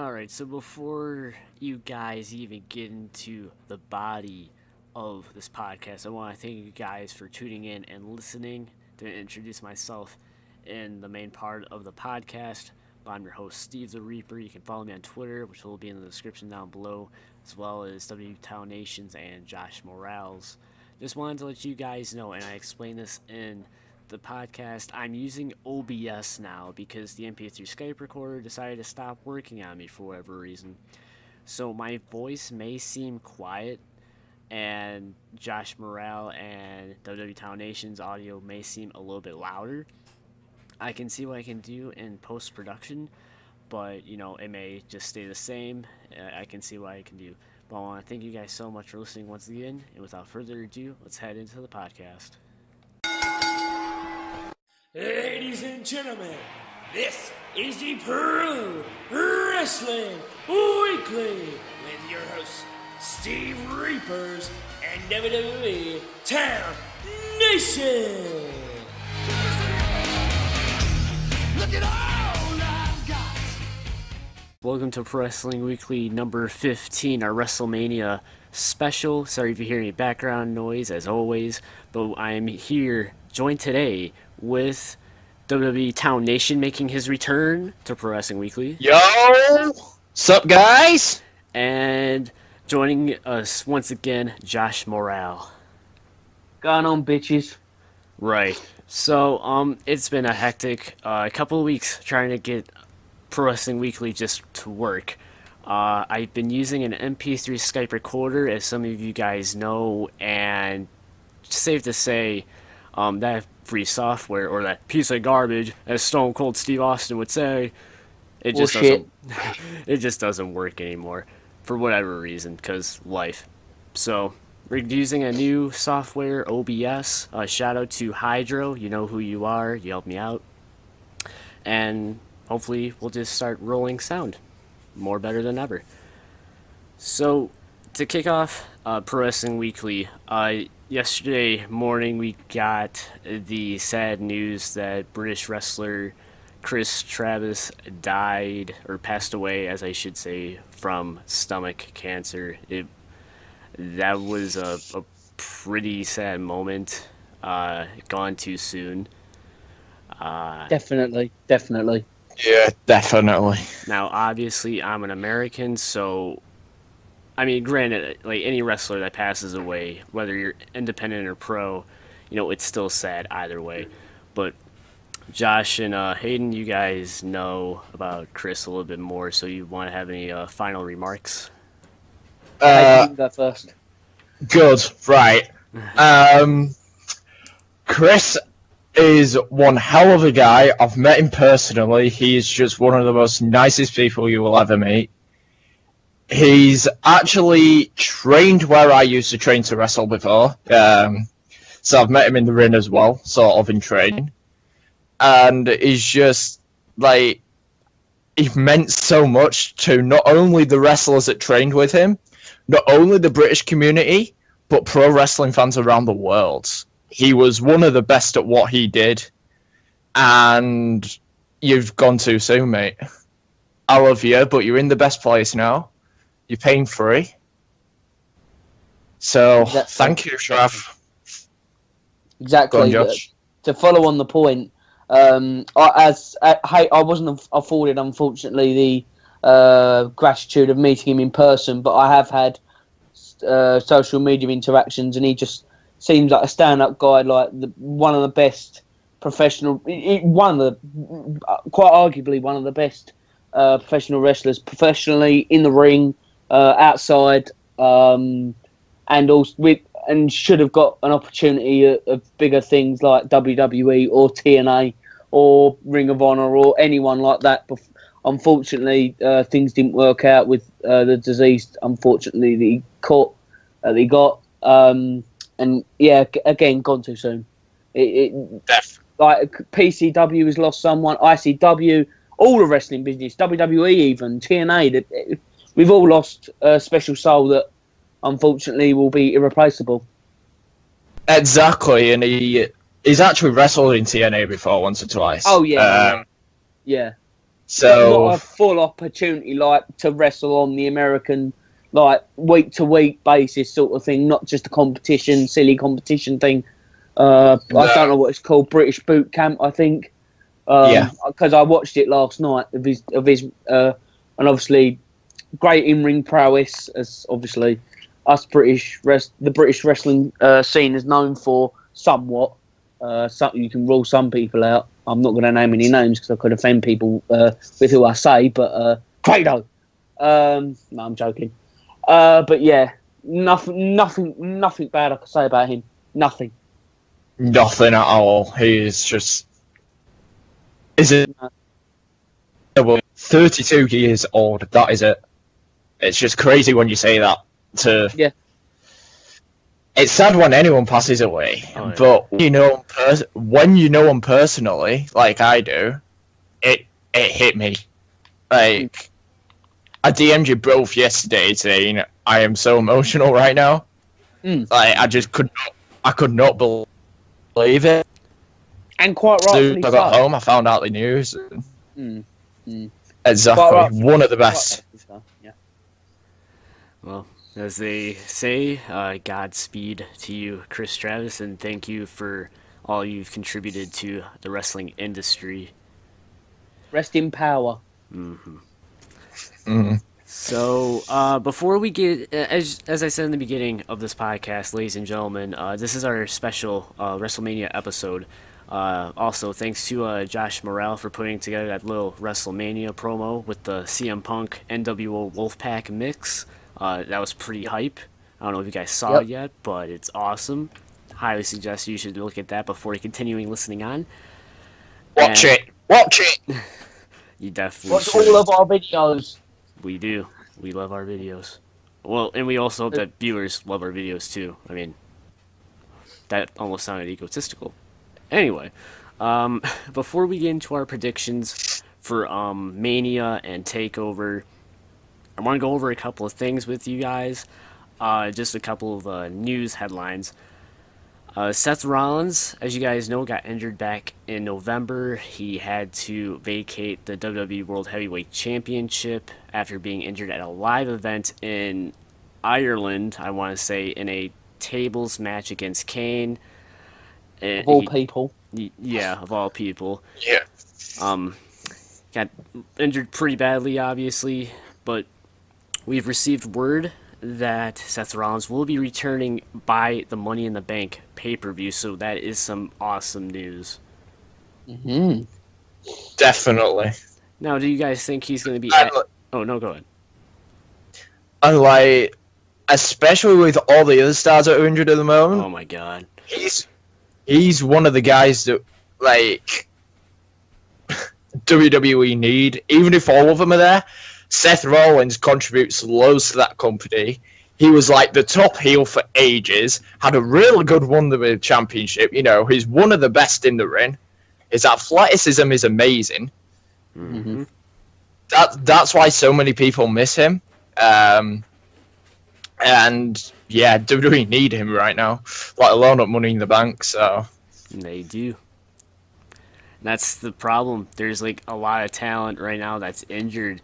Alright, so before you guys even get into the body of this podcast, I want to thank you guys for tuning in and listening. To introduce myself in the main part of the podcast, I'm your host, Steve the Reaper. You can follow me on Twitter, which will be in the description down below, as well as W Town Nations and Josh Morales. Just wanted to let you guys know, and I explained this in the podcast, I'm using OBS now because the MP3 Skype recorder decided to stop working on me for whatever reason. So my voice may seem quiet, and Josh Morale and WWE Town Nation's audio may seem a little bit louder. I can see what I can do in post-production, but, it may just stay the same. I can see what I can do. But I want to thank you guys so much for listening once again, and without further ado, let's head into the podcast. Ladies and gentlemen, this is the Pro Wrestling Weekly with your hosts, Steve Reapers and WWE Town Nation. Look at all I've got. Welcome to Pro Wrestling Weekly number 15, our WrestleMania special. Sorry if you hear any background noise, as always, but I am here, joined today with WWE Town Nation making his return to Pro Wrestling Weekly. Yo! Sup, guys? And joining us once again, Josh Morale. Going on, bitches. Right. So, it's been a hectic couple of weeks trying to get Pro Wrestling Weekly just to work. I've been using an MP3 Skype recorder, as some of you guys know, and safe to say, that free software, or that piece of garbage, as Stone Cold Steve Austin would say, it just doesn't work anymore for whatever reason, because life. So we're using a new software, OBS. Shout out to Hydro, you know who you are, you helped me out, and hopefully we'll just start rolling sound more better than ever. So to kick off Pro Wrestling Weekly, yesterday morning we got the sad news that British wrestler Kris died, or passed away, as I should say, from stomach cancer. That was a pretty sad moment. Gone too soon. Definitely. Yeah, definitely. Now, obviously, I'm an American, so granted, like any wrestler that passes away, whether you're independent or pro, it's still sad either way. But Josh and Hayden, you guys know about Kris a little bit more, so you want to have any final remarks? I can go first. Good, right. Kris is one hell of a guy. I've met him personally. He's just one of the most nicest people you will ever meet. He's actually trained where I used to train to wrestle before. So I've met him in the ring as well, sort of in training. And he's just, he meant so much to not only the wrestlers that trained with him, not only the British community, but pro wrestling fans around the world. He was one of the best at what he did. And you've gone too soon, mate. I love you, but you're in the best place now. You're paying free. So, thank you, Trav. Exactly. Go on, Josh. To follow on the point, I wasn't afforded, unfortunately, the gratitude of meeting him in person, but I have had social media interactions, and he just seems like a stand-up guy, like one of the best professional, quite arguably one of the best professional wrestlers, professionally in the ring, outside, and also and should have got an opportunity of bigger things like WWE or TNA or Ring of Honor or anyone like that. But unfortunately, things didn't work out with the disease. Unfortunately, that he got. And yeah, again, gone too soon. Like PCW has lost someone, ICW, all the wrestling business, WWE even, TNA. We've all lost a special soul that unfortunately will be irreplaceable. Exactly, and he's actually wrestled in TNA before once or twice. Oh yeah, yeah. So not a full opportunity like to wrestle on the American like week to week basis sort of thing, not just a competition, silly competition thing. I don't know what it's called, British Boot Camp, I think. Because I watched it last night of his and obviously great in-ring prowess, as obviously us the British wrestling scene is known for somewhat. You can rule some people out. I'm not going to name any names because I could offend people with who I say, but Credo. No, I'm joking. But yeah, nothing bad I could say about him. Nothing nothing at all. He's just 32 years old. That is it. It's just crazy when you say that. Yeah. It's sad when anyone passes away, but when you know him personally, like I do, it hit me. Like, I DM'd you both yesterday saying I am so emotional right now. Like, I just could not believe it. And quite rightfully I got home, I found out the news. Exactly, one of the best. Yeah. Well, as they say, Godspeed to you, Kris Travis, and thank you for all you've contributed to the wrestling industry. Rest in power. So, before we get, as I said in the beginning of this podcast, ladies and gentlemen, this is our special WrestleMania episode. Also, thanks to Josh Morrell for putting together that little WrestleMania promo with the CM Punk NWO Wolfpack mix. That was pretty hype. I don't know if you guys saw it yet, but it's awesome. Highly suggest you should look at that before continuing listening on. Watch it! You definitely watch should. all of our videos. We do. We love our videos. Well, and we also hope that viewers love our videos too. I mean, that almost sounded egotistical. Anyway, before we get into our predictions for Mania and TakeOver, I want to go over a couple of things with you guys. Just a couple of news headlines. Seth Rollins, as you guys know, got injured back in November. He had to vacate the WWE World Heavyweight Championship after being injured at a live event in Ireland, I want to say, in a tables match against Kane. Of all people. Yeah, of all people. Yeah. Got injured pretty badly, obviously, but we've received word that Seth Rollins will be returning by the Money in the Bank pay-per-view, so that is some awesome news. Definitely. Now, do you guys think he's going to be... Oh, no, go ahead. And, like, especially with all the other stars that are injured at the moment... Oh, my God. He's one of the guys that, like, WWE need. Even if all of them are there, Seth Rollins contributes loads to that company. He was, like, the top heel for ages, had a really good run with the championship. You know, he's one of the best in the ring. His athleticism is amazing. Mm-hmm. That's why so many people miss him. And, yeah, WWE need him right now, let alone at Money in the Bank, so... They do. That's the problem. There's, like, a lot of talent right now that's injured,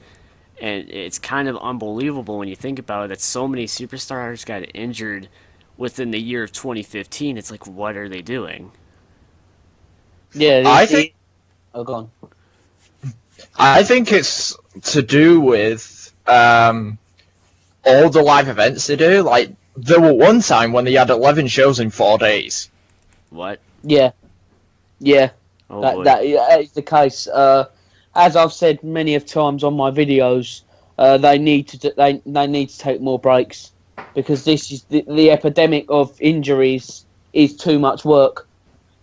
and it's kind of unbelievable when you think about it that so many superstars got injured within the year of 2015. It's like, what are they doing? Yeah, I think... Oh, go on. I think it's to do with all the live events they do. Like, there were one time when they had 11 shows in 4 days. What? Yeah. Oh, that is the case. As I've said many of times on my videos, they need to take more breaks because this is the epidemic of injuries is too much work,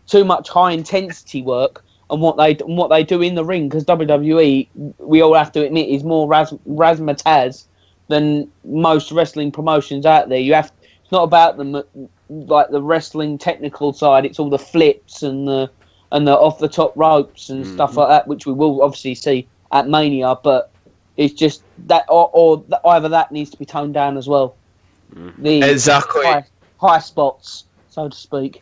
too much high intensity work, and what they do in the ring. Because WWE, we all have to admit, is more razzmatazz than most wrestling promotions out there. It's not about like the wrestling technical side. It's all the flips and the off the top ropes and stuff like that, which we will obviously see at Mania. But it's just that, or either that needs to be toned down as well. Exactly. High spots, so to speak.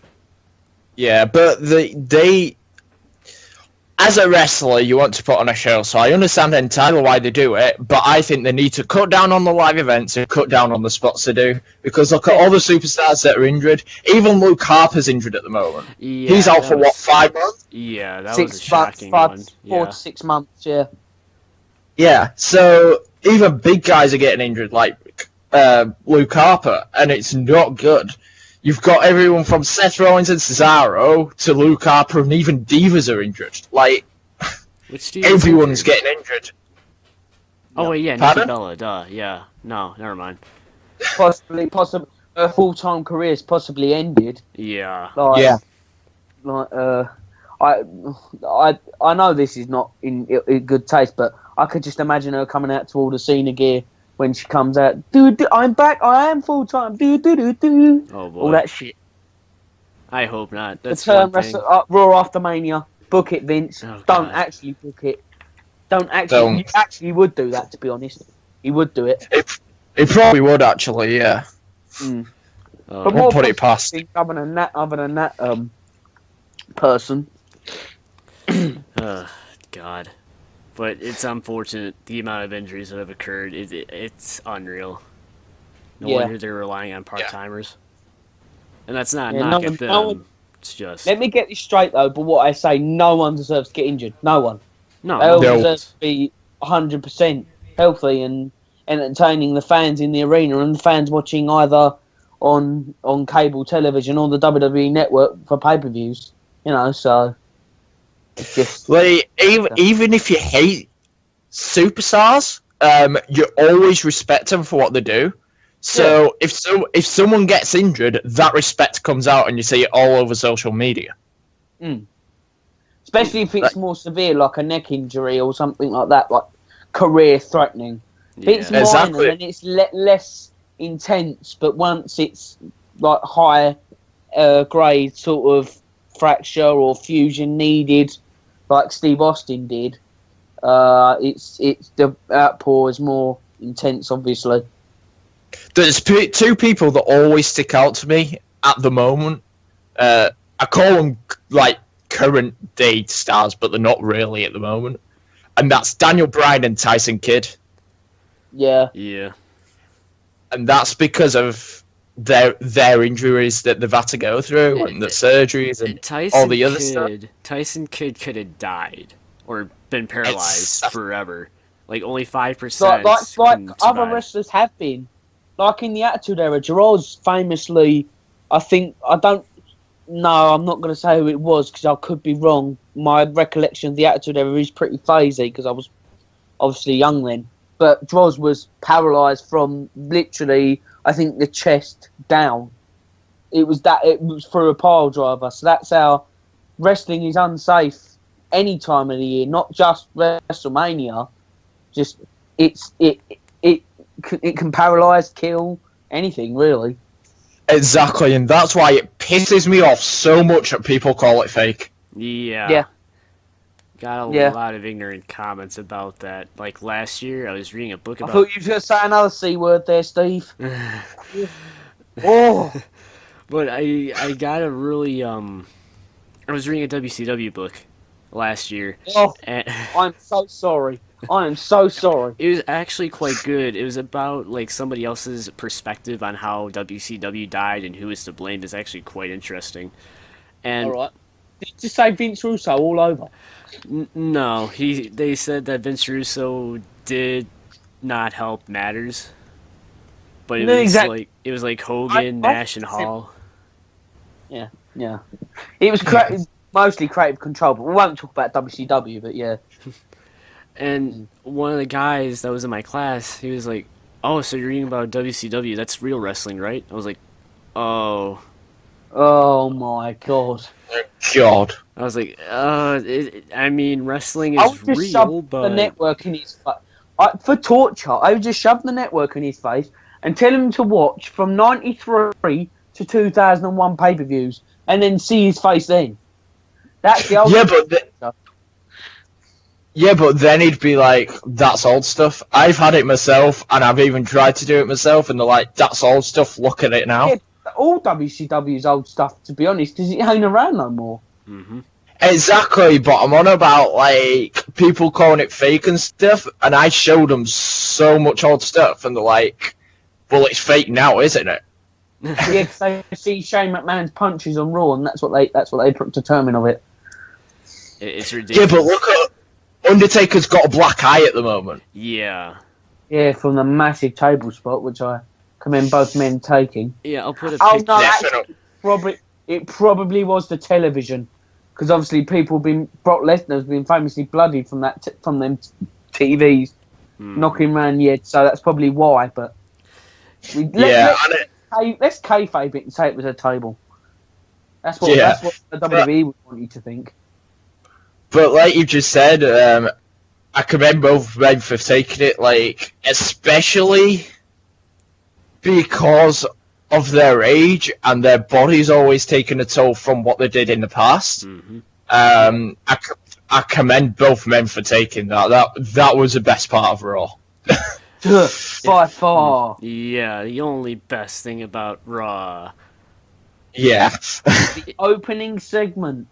Yeah, but they as a wrestler, you want to put on a show, so I understand entirely why they do it, but I think they need to cut down on the live events and cut down on the spots they do, because look at all the superstars that are injured. Even Luke Harper's injured at the moment. Yeah, He's out for, 5 months? Yeah, that was a 6 shocking months, one. 4 to 6 months, yeah. Yeah, so even big guys are getting injured, like Luke Harper, and it's not good. You've got everyone from Seth Rollins and Cesaro to Luke Harper, and even Divas are injured. Like, everyone's getting injured. Oh, wait, yeah, Nikki Bella, duh, yeah. No, never mind. Possibly, her full-time career's possibly ended. Yeah. I know this is not in good taste, but I could just imagine her coming out to all the Cena gear when she comes out. Dude, I'm back. I am full time. Do. Oh boy. All that shit. I hope not. That's the term one thing. Raw after Mania. Book it, Vince. Oh, Don't God. actually book it. Don't actually. You actually would do that, to be honest. He would do it. It probably would, actually, yeah. Oh. But Won't put it past. Other than that, person. God. But it's unfortunate, the amount of injuries that have occurred. It's unreal. No wonder they're relying on part-timers. And that's not knock at them. It's just... Let me get this straight, though, but what I say, no one deserves to get injured. No one. No. They all deserve to be 100% healthy and entertaining the fans in the arena and the fans watching either on cable television or the WWE network for pay-per-views. You know, so... It's just... Like, even if you hate superstars, you always respect them for what they do. So if someone gets injured, that respect comes out, and you see it all over social media. Especially if it's more severe, like a neck injury or something like that, like career-threatening. If it's minor, then it's less intense. But once it's like high grade sort of fracture or fusion needed, like Steve Austin did, it's the outpour is more intense, obviously. There's two people that always stick out to me at the moment. I call them like current day stars, but they're not really at the moment. And that's Daniel Bryan and Tyson Kidd. Yeah. Yeah. And that's because of their injuries that they've had to go through, and the surgeries and all the other stuff. Tyson Kidd could have died or been paralyzed forever. Like, only 5%. Like other wrestlers have been. Like in the Attitude Era, Gerard's famously, I'm not going to say who it was because I could be wrong. My recollection of the Attitude Era is pretty phasey because I was obviously young then. But Droz was paralysed from literally, I think, the chest down. It was for a pile driver. So that's how wrestling is unsafe any time of the year, not just WrestleMania. Just it can paralyse, kill, anything, really. Exactly, and that's why it pisses me off so much that people call it fake. Yeah. Got a lot of ignorant comments about that. Like, last year, I was reading a book about... I thought you were going to say another C word there, Steve. Oh! But I got a really, I was reading a WCW book last year. Oh, and I'm so sorry. I am so sorry. It was actually quite good. It was about, like, somebody else's perspective on how WCW died and who was to blame. It's actually quite interesting. And all right. Did you just say Vince Russo all over? No. They said that Vince Russo did not help matters. But it was like Hogan, Nash, and Hall. Yeah. It was mostly creative control, but we won't talk about WCW, but yeah. And one of the guys that was in my class, he was like, "Oh, so you're reading about WCW? That's real wrestling, right?" I was like, "Oh." Oh my god. God. I was like, I mean, wrestling is real, but... the network in his face. For torture, I would just shove the network in his face and tell him to watch from 93 to 2001 pay-per-views and then see his face then. That's the old... Yeah, but then he'd be like, that's old stuff. I've had it myself, and I've even tried to do it myself, and they're like, that's old stuff, look at it now. Yeah, all WCW's old stuff, to be honest, because it ain't around no more. Mm-hmm. Exactly, but I'm on about, like, people calling it fake and stuff, and I showed them so much old stuff, and they're like, well, it's fake now, isn't it? Yeah, 'cause they see Shane McMahon's punches on Raw, and that's what they determine of it. It's Yeah, ridiculous. but look at Undertaker's got a black eye at the moment. Yeah. Yeah, from the massive table spot, which I commend both men taking. Yeah, I'll put a Oh picture. no, Definitely. actually, it probably was the television, because obviously Brock Lesnar's been famously bloodied from them TVs knocking around the head, so that's probably why. But let's kayfabe it and say it was a table. That's what the WWE would want you to think. But like you just said, I commend both men for taking it, like, especially because of their age and their body's always taken a toll from what they did in the past. Mm-hmm. I commend both men for taking that. That was the best part of Raw. By far. Yeah, the only best thing about Raw. Yeah. The opening segment.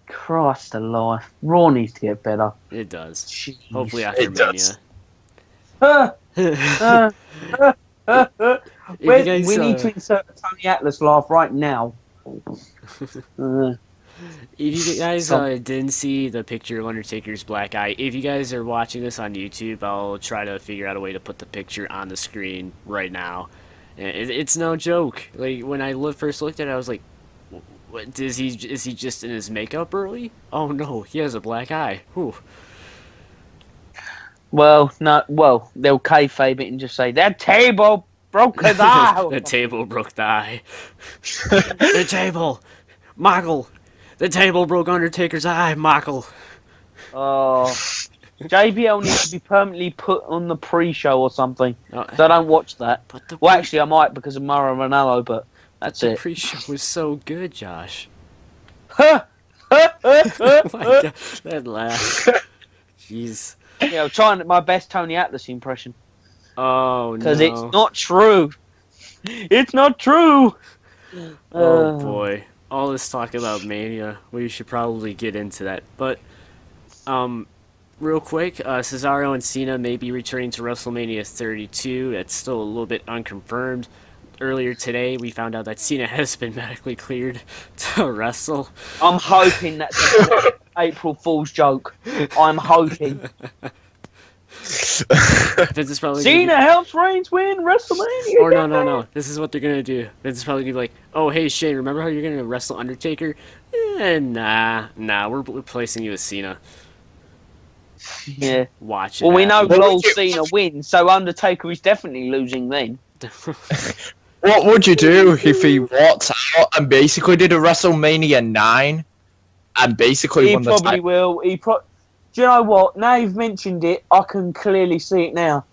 Christ alive. Raw needs to get better. It does. Jeez. Hopefully after It does. Mania. We guys, need to insert a Tony Atlas laugh right now. If you guys didn't see the picture of Undertaker's black eye, if you guys are watching this on YouTube, I'll try to figure out a way to put the picture on the screen right now. It's no joke. Like, when I first looked at it, I was like, what, is he just in his makeup early? Oh no, he has a black eye. Whew. They'll kayfabe it and just say, that table broke his eye. The table broke the eye. The table! Michael! The table broke Undertaker's eye, Michael! Oh, JBL needs to be permanently put on the pre-show or something. Oh, So I don't watch that. but the Well, actually, I might because of Mauro Ranallo, but that's the it. pre-show was so good, Josh. Oh my god, that laugh. Jeez. Yeah, I'm trying my best Tony Atlas impression Oh because no. it's not true. It's not true. Oh boy. All this talk about Mania, we should probably get into that. But, real quick, Cesaro and Cena may be returning to WrestleMania 32. That's still a little bit unconfirmed. Earlier today, we found out that Cena has been medically cleared to wrestle. I'm hoping that's an April Fool's joke. I'm hoping. Vince is probably gonna Cena helps Reigns win WrestleMania. be, or no. This is what they're gonna do. Vince is probably gonna be like, "Oh, hey Shane, remember how you're gonna wrestle Undertaker? Nah, we're replacing you with Cena." Yeah. Watch it. Well, we know happen. Lol Cena wins, so Undertaker is definitely losing then. What would you do if he walked out and basically did a WrestleMania 9 and basically He won the probably title? will. Do you know what? Now you've mentioned it, I can clearly see it now.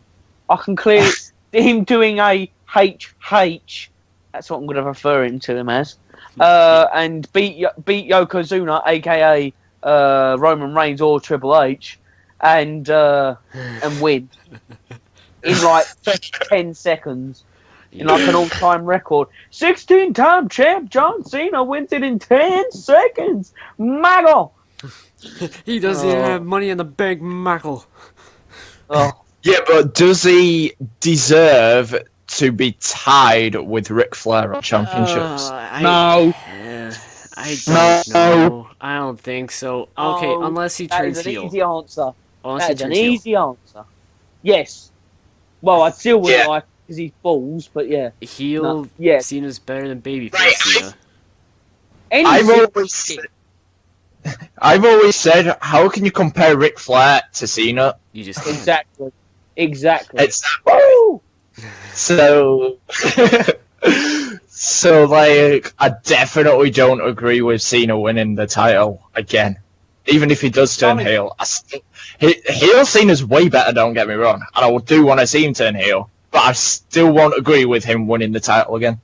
I can clearly him doing a HH. That's what I'm going to refer to him as. And beat Yokozuna, aka Roman Reigns or Triple H, and win in like 10 seconds. In like an all-time record. 16-time champ John Cena wins it in 10 seconds. Michael. He doesn't even have money in the bank, Michael. Oh. Yeah, but does he deserve to be tied with Ric Flair on championships? No. I don't know. I don't think so. Okay, Oh, unless he That turns is an heel. easy answer. Unless That he is an turns heel. easy answer. Yes. Well, I still wouldn't Yeah. like because he's balls, but yeah. Heel No, yeah. Cena's better than babyface Right. Cena. I've always said, how can you compare Ric Flair to Cena? You just can't. Exactly. It's Woo! so. So, like, I definitely don't agree with Cena winning the title again. Even if he does turn heel. Heel Cena's way better, don't get me wrong. And I do want to see him turn heel. But I still won't agree with him winning the title again.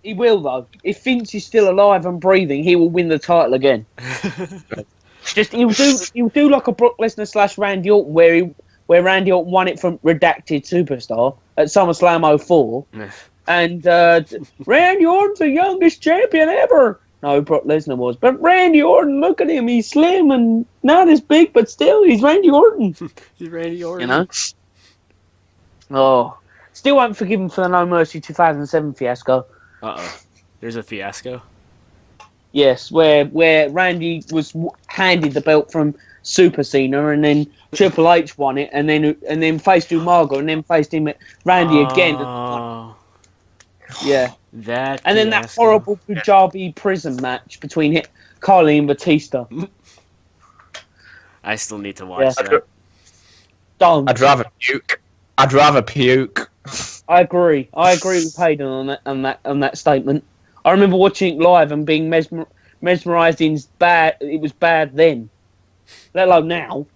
He will though. If Vince is still alive and breathing, he will win the title again. Just he'll do like a Brock Lesnar / Randy Orton where Randy Orton won it from Redacted Superstar at SummerSlam 04. And Randy Orton's the youngest champion ever. No, Brock Lesnar was. But Randy Orton, look at him. He's slim and not as big, but still, he's Randy Orton. He's Randy Orton. You know? Oh. Still won't forgive him for the No Mercy 2007 fiasco. Uh-oh. There's a fiasco. Yes, where Randy was handed the belt from Super Cena, and then Triple H won it, and then faced Umaga, and then faced him at Randy again. Yeah. That and then that horrible Punjabi prison match between Carly and Batista. I still need to watch that. Don't. I'd rather puke. I agree with Hayden on that statement. I remember watching it live and being mesmerised in bad. It was bad then, let alone now.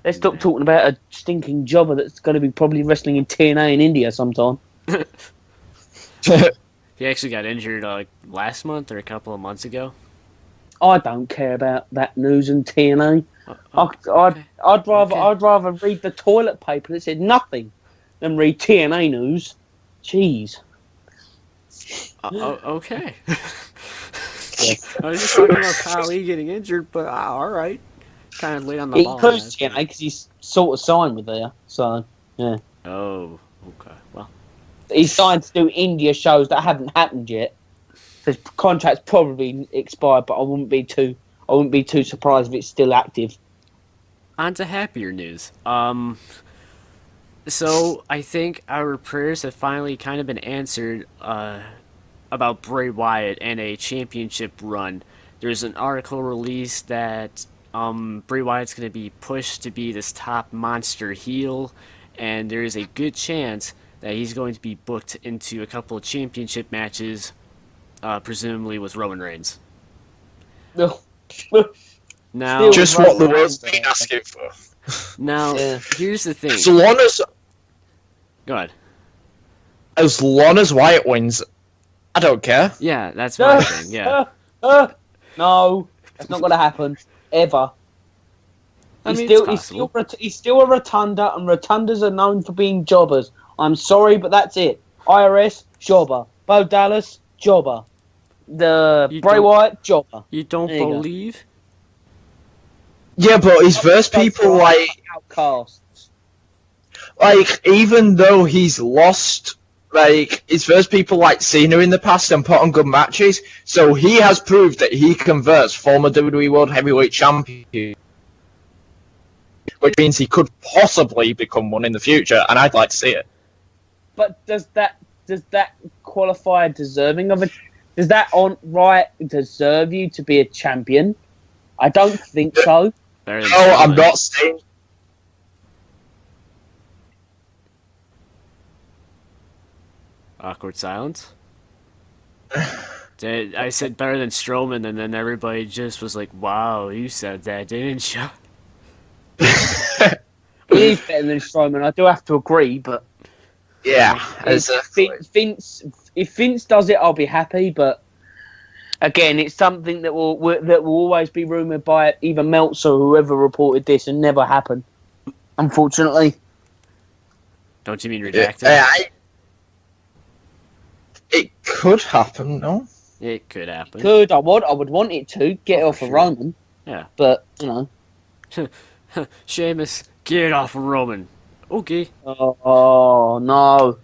Let's stop talking about a stinking jobber that's going to be probably wrestling in TNA in India sometime. He actually got injured last month or a couple of months ago. I don't care about that news in TNA. Okay. I'd rather read the toilet paper that said nothing than read TNA news. Jeez. Okay. I was just talking about Kali getting injured, but all right. Kind of late on the He ball. includes TNA because he's sort of signed with there. So, yeah. Oh, okay. Well, he's signed to do India shows that haven't happened yet. His contract's probably expired, but I wouldn't be too surprised if it's still active. on to happier news. So I think our prayers have finally kind of been answered about Bray Wyatt and a championship run. There's an article released that Bray Wyatt's going to be pushed to be this top monster heel, and there is a good chance that he's going to be booked into a couple of championship matches, presumably with Roman Reigns. Now, just what the world's been asking for. Now, here's the thing. Go ahead. As long as Wyatt wins, I don't care. Yeah, that's my thing, yeah. No, that's not going to happen. Ever. He's still a rotunda, and rotundas are known for being jobbers. I'm sorry, but that's it. IRS, jobber. Bo Dallas, jobber. Bray Wyatt, jobber. You don't believe? Yeah, but he's versed people like outcasts. Like, even though he's lost, like, he's versed people like Cena in the past and put on good matches, so he has proved that he converts former WWE World Heavyweight Champion, which means he could possibly become one in the future, and I'd like to see it. But does that qualify deserving of it? Does that deserve you to be a champion? I don't think so. No, I'm not saying. Awkward silence. I said better than Strowman, and then everybody just was like, wow, you said that, didn't you? He is better than Strowman, I do have to agree, but... Yeah, exactly. If Vince does it, I'll be happy, but... Again, it's something that will always be rumoured by either Meltzer or whoever reported this and never happened, unfortunately. Don't you mean redacted? It could happen, no? It could happen. I would want it to. Get it off of Roman. Yeah. But, you know. Sheamus, get off of Roman. Okay. Oh no.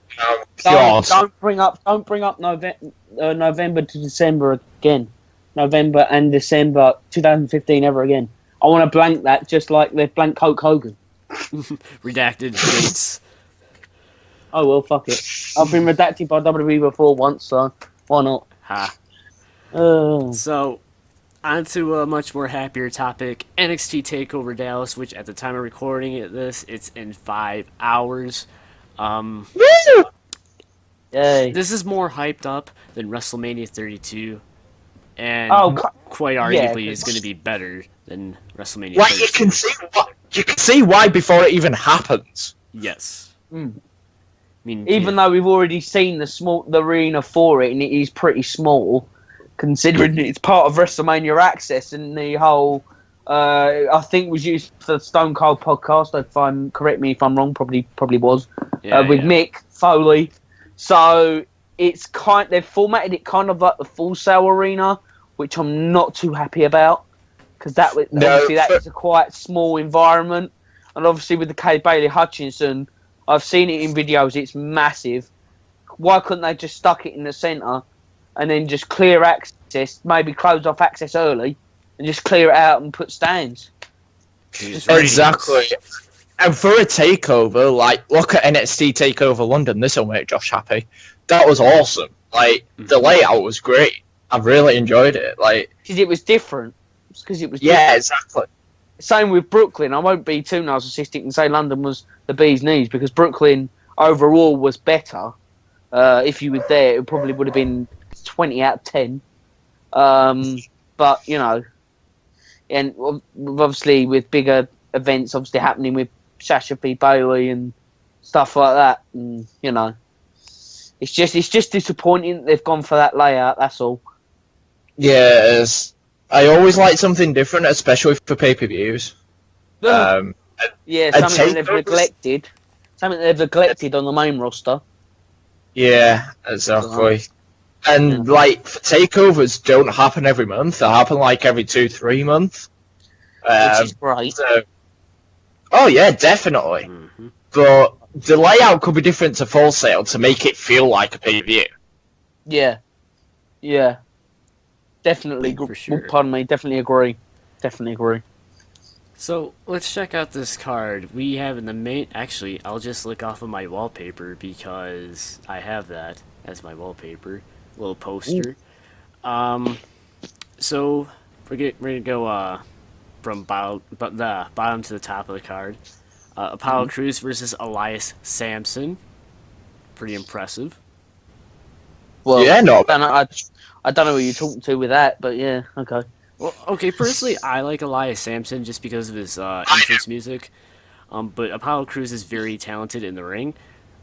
Don't bring up November to December again. November and December 2015 ever again. I want to blank that just like they blank Hulk Hogan. Redacted dates. Oh well, fuck it. I've been redacted by WWE before once, so why not? Ha. So, on to a much more happier topic. NXT TakeOver Dallas, which at the time of recording this, it's in 5 hours. Yay. This is more hyped up than WrestleMania 32, and quite arguably is going to be better than WrestleMania 32. Like, you can see why before it even happens. Yes. I mean, even though we've already seen the arena for it, and it is pretty small, considering it's part of WrestleMania Access, and the whole, I think was used for the Stone Cold podcast. Correct me if I'm wrong, probably was, with Mick Foley. So they've formatted it kind of like the Full Sail Arena, which I'm not too happy about, because obviously that is a quite small environment, and obviously with the Kay Bailey Hutchinson, I've seen it in videos, it's massive. Why couldn't they just stuck it in the centre and then just clear access, maybe close off access early, and just clear it out and put stands? Exactly. And for a takeover, like, look at NXT TakeOver London. This will make Josh happy. That was awesome. Like, the layout was great. I really enjoyed it. Like, because it was different. Because it was yeah, exactly. Same with Brooklyn. I won't be too narcissistic and say London was the bee's knees, because Brooklyn overall was better. If you were there, it probably would have been 20 out of 10. But, you know, and obviously with bigger events obviously happening with Sasha P. Bailey and stuff like that, and, you know, it's just disappointing that they've gone for that layout, that's all. Yes. I always like something different, especially for pay-per-views. Yeah, something they've neglected. Something they've neglected on the main roster. Yeah, exactly. And, like, takeovers don't happen every month. They happen, like, every 2-3 months. Which is great. So, oh, yeah, definitely. Mm-hmm. But the layout could be different to Full Sail to make it feel like a pay-per-view. Yeah. Yeah. Definitely. For sure. Pardon me. Definitely agree. Definitely agree. So, let's check out this card. We have in the main... Actually, I'll just look off of my wallpaper because I have that as my wallpaper. Little poster. So, we're gonna go from the bottom to the top of the card. Apollo Crews versus Elias Sampson. Pretty impressive. Well, Yeah, no. I don't know who you're talking to with that, but yeah, okay. Well, okay, personally, I like Elias Sampson just because of his entrance music. But Apollo Crews is very talented in the ring,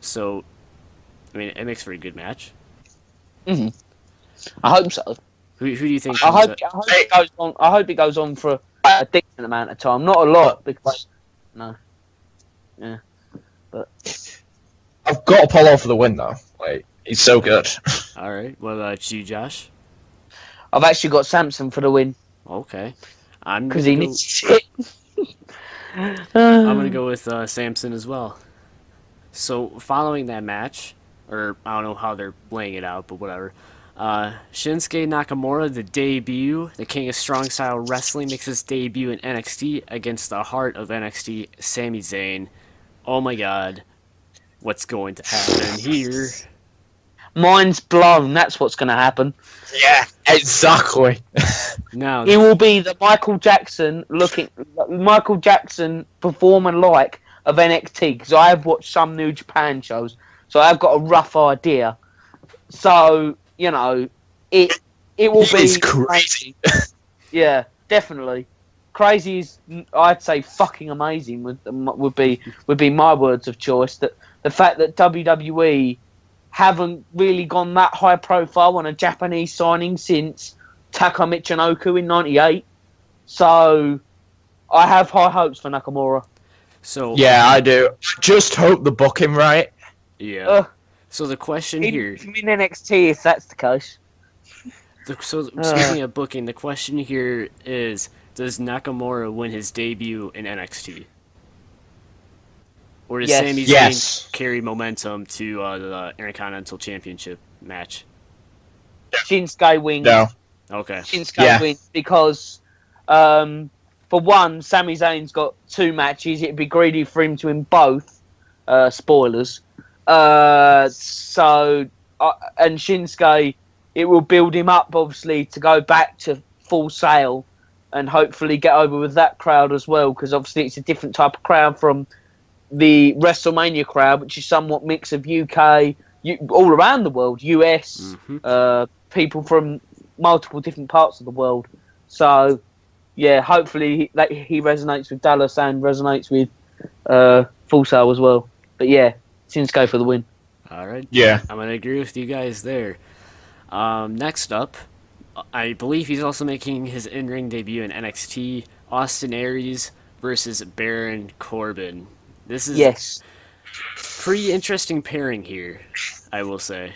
so I mean, it makes for a good match. I hope so. Who do you think? I hope it goes on for a decent amount of time, not a lot, because yeah, but I've got Apollo for the win, though. Like, he's so good. All right. What about you, Josh? I've actually got Samson for the win Okay. because he needs shit. I'm gonna go with Samson as well. So following that match, or I don't know how they're laying it out, but whatever. Shinsuke Nakamura, the debut, the King of Strong Style Wrestling, makes his debut in NXT against the heart of NXT, Sami Zayn. Oh my God, what's going to happen here? Mind's blown. That's what's going to happen. Yeah, exactly. Now He will be the Michael Jackson performer like of NXT, because I have watched some New Japan shows, so I've got a rough idea. So, you know, it will be... It's crazy. Yeah, definitely. Crazy is, I'd say, fucking amazing would be my words of choice. That the fact that WWE haven't really gone that high profile on a Japanese signing since Taka Michinoku in '98. So I have high hopes for Nakamura. So Yeah, I do. Just hope the book him right. yeah. So the question here. In NXT, if that's the case. Speaking of booking, the question here is: does Nakamura win his debut in NXT? Or does Yes. Sami Zayn Yes. carry momentum to the Intercontinental Championship match? Shinsuke wins. No. Okay. Shinsuke wins because, for one, Sami Zayn's got 2 matches. It'd be greedy for him to win both. Spoilers. And Shinsuke, it will build him up, obviously, to go back to Full Sail and hopefully get over with that crowd as well, because obviously it's a different type of crowd from the WrestleMania crowd, which is somewhat mix of UK, all around the world, US, people from multiple different parts of the world. So, yeah, hopefully he resonates with Dallas and resonates with Full Sail as well. But yeah, Shinsuke for the win. All right. Yeah. I'm going to agree with you guys there. Next up, I believe he's also making his in-ring debut in NXT, Austin Aries versus Baron Corbin. This is Yes. pretty interesting pairing here, I will say.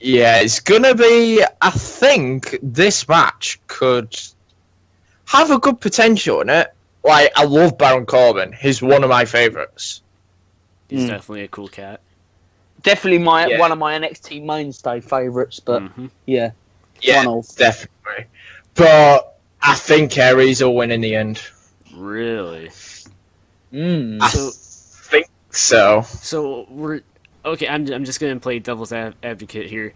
Yeah, it's gonna be. I think this match could have a good potential in it. Like, I love Baron Corbin. He's one of my favorites. He's definitely a cool cat. Definitely one of my NXT mainstay favourites, but yeah, Yeah, one of. definitely. But I think Aries will win in the end. Really? I think so. So we're okay. I'm just gonna play devil's advocate here.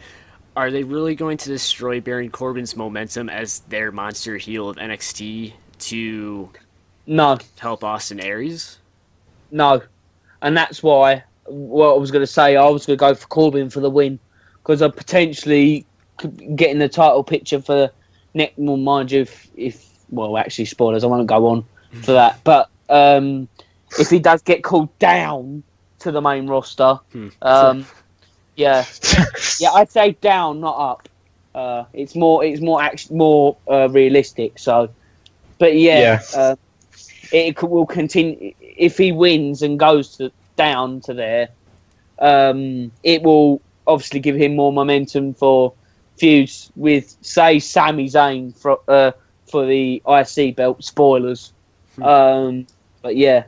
Are they really going to destroy Baron Corbin's momentum as their monster heel of NXT to No, help Austin Aries? no, and that's why. What I was going to say, I was going to go for Corbin for the win because I'm potentially getting the title picture for next. Well, mind you, if actually spoilers, I won't go on for that. But if he does get called down to the main roster, yeah, I'd say down, not up. It's more realistic. So, but it will continue if he wins and goes down to there. It will obviously give him more momentum for feuds with, say, Sami Zayn for the IC belt. Spoilers, but yeah,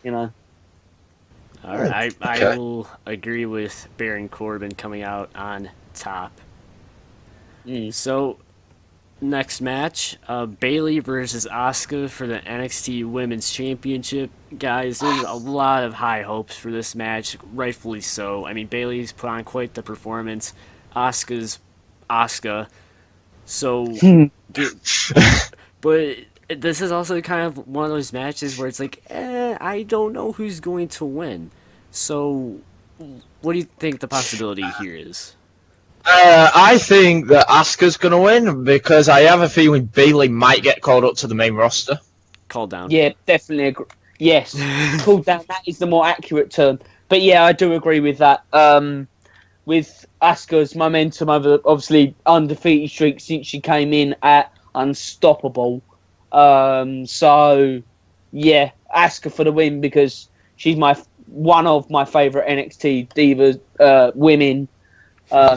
you know. All right, I will agree with Baron Corbin coming out on top. So, next match, Bayley versus Asuka for the NXT Women's Championship. Guys, there's a lot of high hopes for this match, rightfully so. I mean, Bayley's put on quite the performance. Asuka's Asuka. So, but this is also kind of one of those matches where it's like, I don't know who's going to win. So, what do you think the possibility here is? I think that Asuka's going to win because I have a feeling Bayley might get called up to the main roster. Called down. Yeah, definitely agree. Yes, called down. That is the more accurate term. But yeah, I do agree with that. With Asuka's momentum over, obviously, undefeated streak since she came in at Unstoppable. So, yeah, Asuka for the win because she's one of my favourite NXT divas, women.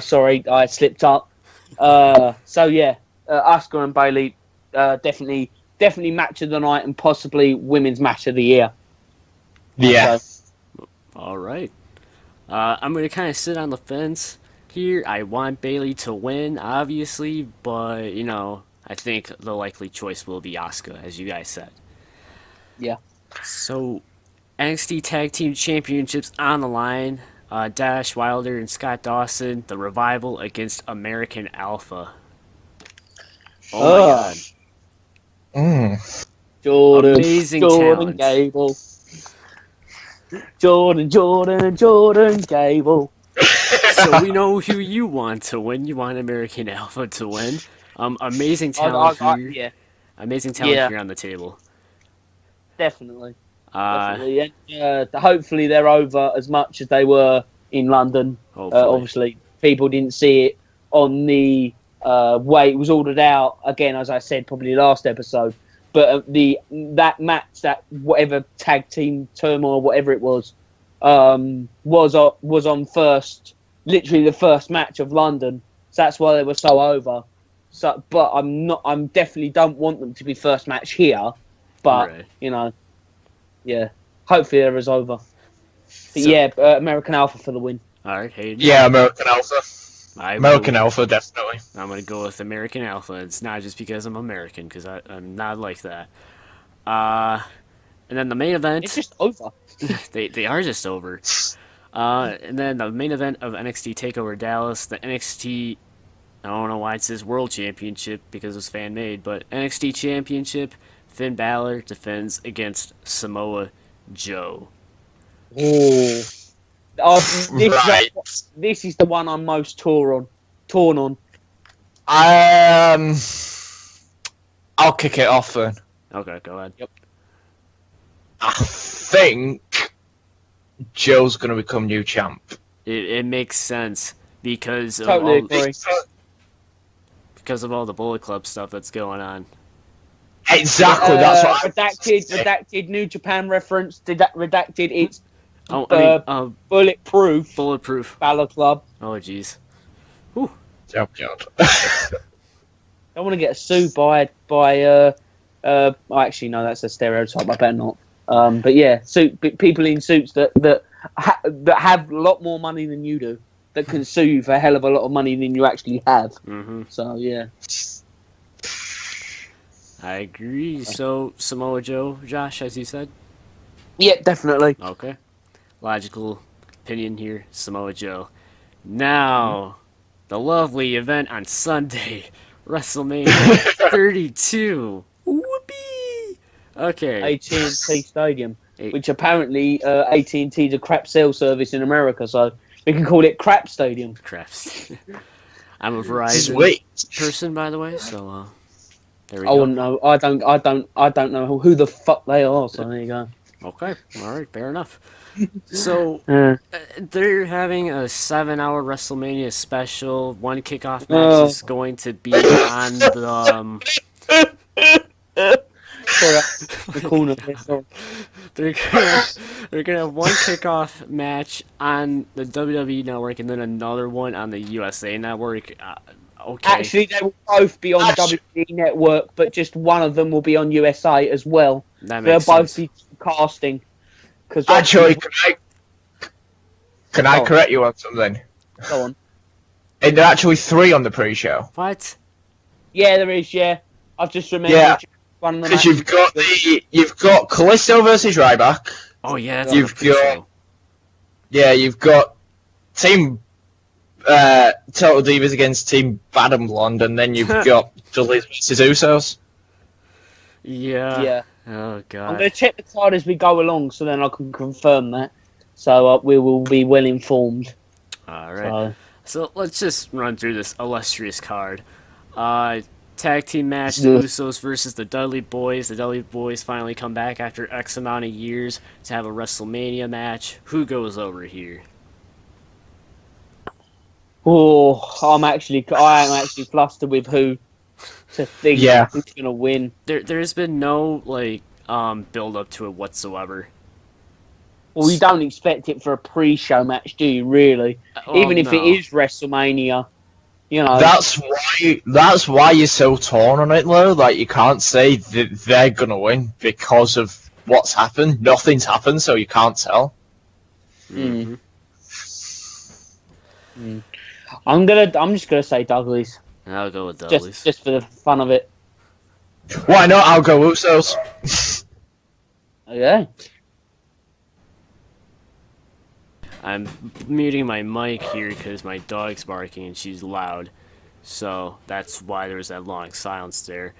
Sorry, I slipped up. So yeah, Asuka and Bayley, definitely match of the night and possibly women's match of the year. Yeah. All right. I'm going to kind of sit on the fence here. I want Bayley to win, obviously, but, I think the likely choice will be Asuka, as you guys said. Yeah. So, NXT Tag Team Championships on the line. Dash Wilder and Scott Dawson, the Revival against American Alpha. Oh my god. Jordan. Amazing Jordan talent. Gable. Jordan Gable. So we know who you want to win. You want American Alpha to win. Amazing talent here. Yeah, Amazing talent here on the table. definitely. Hopefully they're over as much as they were in London. Obviously, people didn't see it on the way it was ordered out. Again, as I said, probably last episode. But that match, that whatever tag team turmoil, whatever it was on first, literally the first match of London. So that's why they were so over. So, but I'm definitely don't want them to be first match here. But right. Yeah, hopefully there is over. But American Alpha for the win. All right, Hayden. Yeah, American Alpha. Alpha, definitely. I'm going to go with American Alpha. It's not just because I'm American, because I'm not like that. And then the main event. It's just over. they are just over. And then the main event of NXT TakeOver Dallas, the NXT, I don't know why it says World Championship because it's fan-made, but NXT Championship, Finn Balor defends against Samoa Joe. Oh. This is the one I'm most torn on. I'll kick it off then. Okay, go ahead. Yep. I think Joe's going to become new champ. It makes sense because of because of all the Bullet Club stuff that's going on. Exactly, that's what redacted New Japan reference. Redacted it's bulletproof. Balor Club. Oh jeez. Whew. Oh God. I want to get sued by actually no, that's a stereotype. I better not. But yeah, people in suits that have a lot more money than you do, that can sue you for a hell of a lot of money than you actually have. Mm-hmm. So yeah. I agree. So Samoa Joe, Josh, as you said. Yeah, definitely. Okay. Logical opinion here, Samoa Joe. Now, the lovely event on Sunday, WrestleMania 32. Whoopee! Okay. AT&T Stadium, which apparently AT&T is a crap cell service in America, so we can call it Crap Stadium. Craps. I'm a Verizon Sweet. person, by the way, so there we I go. wouldn't know. I don't know who the fuck they are. So there you go. Okay, all right, fair enough. So Yeah. they're having a 7-hour WrestleMania special. One kickoff match is going to be on the. Sorry, the corner. There, sorry. They're gonna have one kickoff match on the WWE Network and then another one on the USA Network. Okay. Actually, they will both be on WWE Network, but just one of them will be on USA as well. That They'll makes both sense. be casting. Cause Actually, can I Oh. correct you on something? Go on. And there are actually 3 on the pre-show. What? Yeah, there is. Yeah, I've just remembered. Yeah. One of them. Because you've got Callisto versus Ryback. Oh yeah, that's You've on the pre-show. Yeah, you've got Team Total Divas against Team Bad and Blonde, and then you've got Dudley versus Usos. Yeah. Yeah. Oh I'm god. going to check the card as we go along, so then I can confirm that. So we will be well informed. All right. So let's just run through this illustrious card. Tag team match: the Yeah. Usos versus the Dudley Boys. The Dudley Boys finally come back after X amount of years to have a WrestleMania match. Who goes over here? Oh, I am actually flustered with who to think Yeah. who's going to win. There's been no build up to it whatsoever. Well, you don't expect it for a pre-show match, do you? Really? Even if it is WrestleMania, you know. That's why you're so torn on it, though. Like, you can't say that they're gonna win because of what's happened. Nothing's happened, so you can't tell. Mm-hmm. I'm just gonna say Douglas, I'll go with Dudley's. just for the fun of it. Why not? I'll go Usos. Okay. I'm muting my mic here because my dog's barking and she's loud. So that's why there was that long silence there.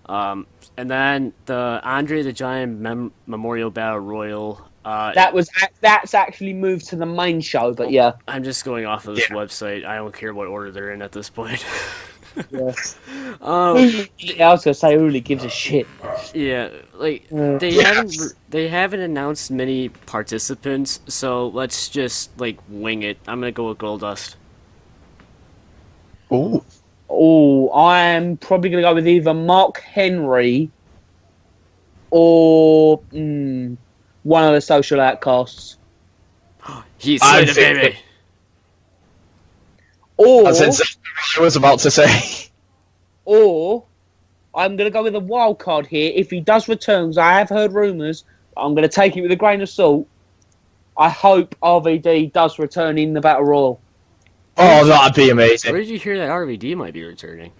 And then the Andre the Giant Memorial Battle Royal. That's actually moved to the main show, but yeah. I'm just going off of this website. I don't care what order they're in at this point. Yeah. um, I was gonna say, who really gives a shit? yeah, like Yeah. they haven't announced many participants, so let's just wing it. I'm gonna go with Goldust. Ooh. Oh, I'm probably gonna go with either Mark Henry or one of the Social Outcasts. He's I Slater, think baby. Or That's exactly what I was about to say. Or I'm going to go with a wild card here. If he does return, 'cause I have heard rumours, I'm going to take it with a grain of salt. I hope RVD does return in the Battle Royal. Oh, that'd be Where amazing. did you hear that RVD might be returning?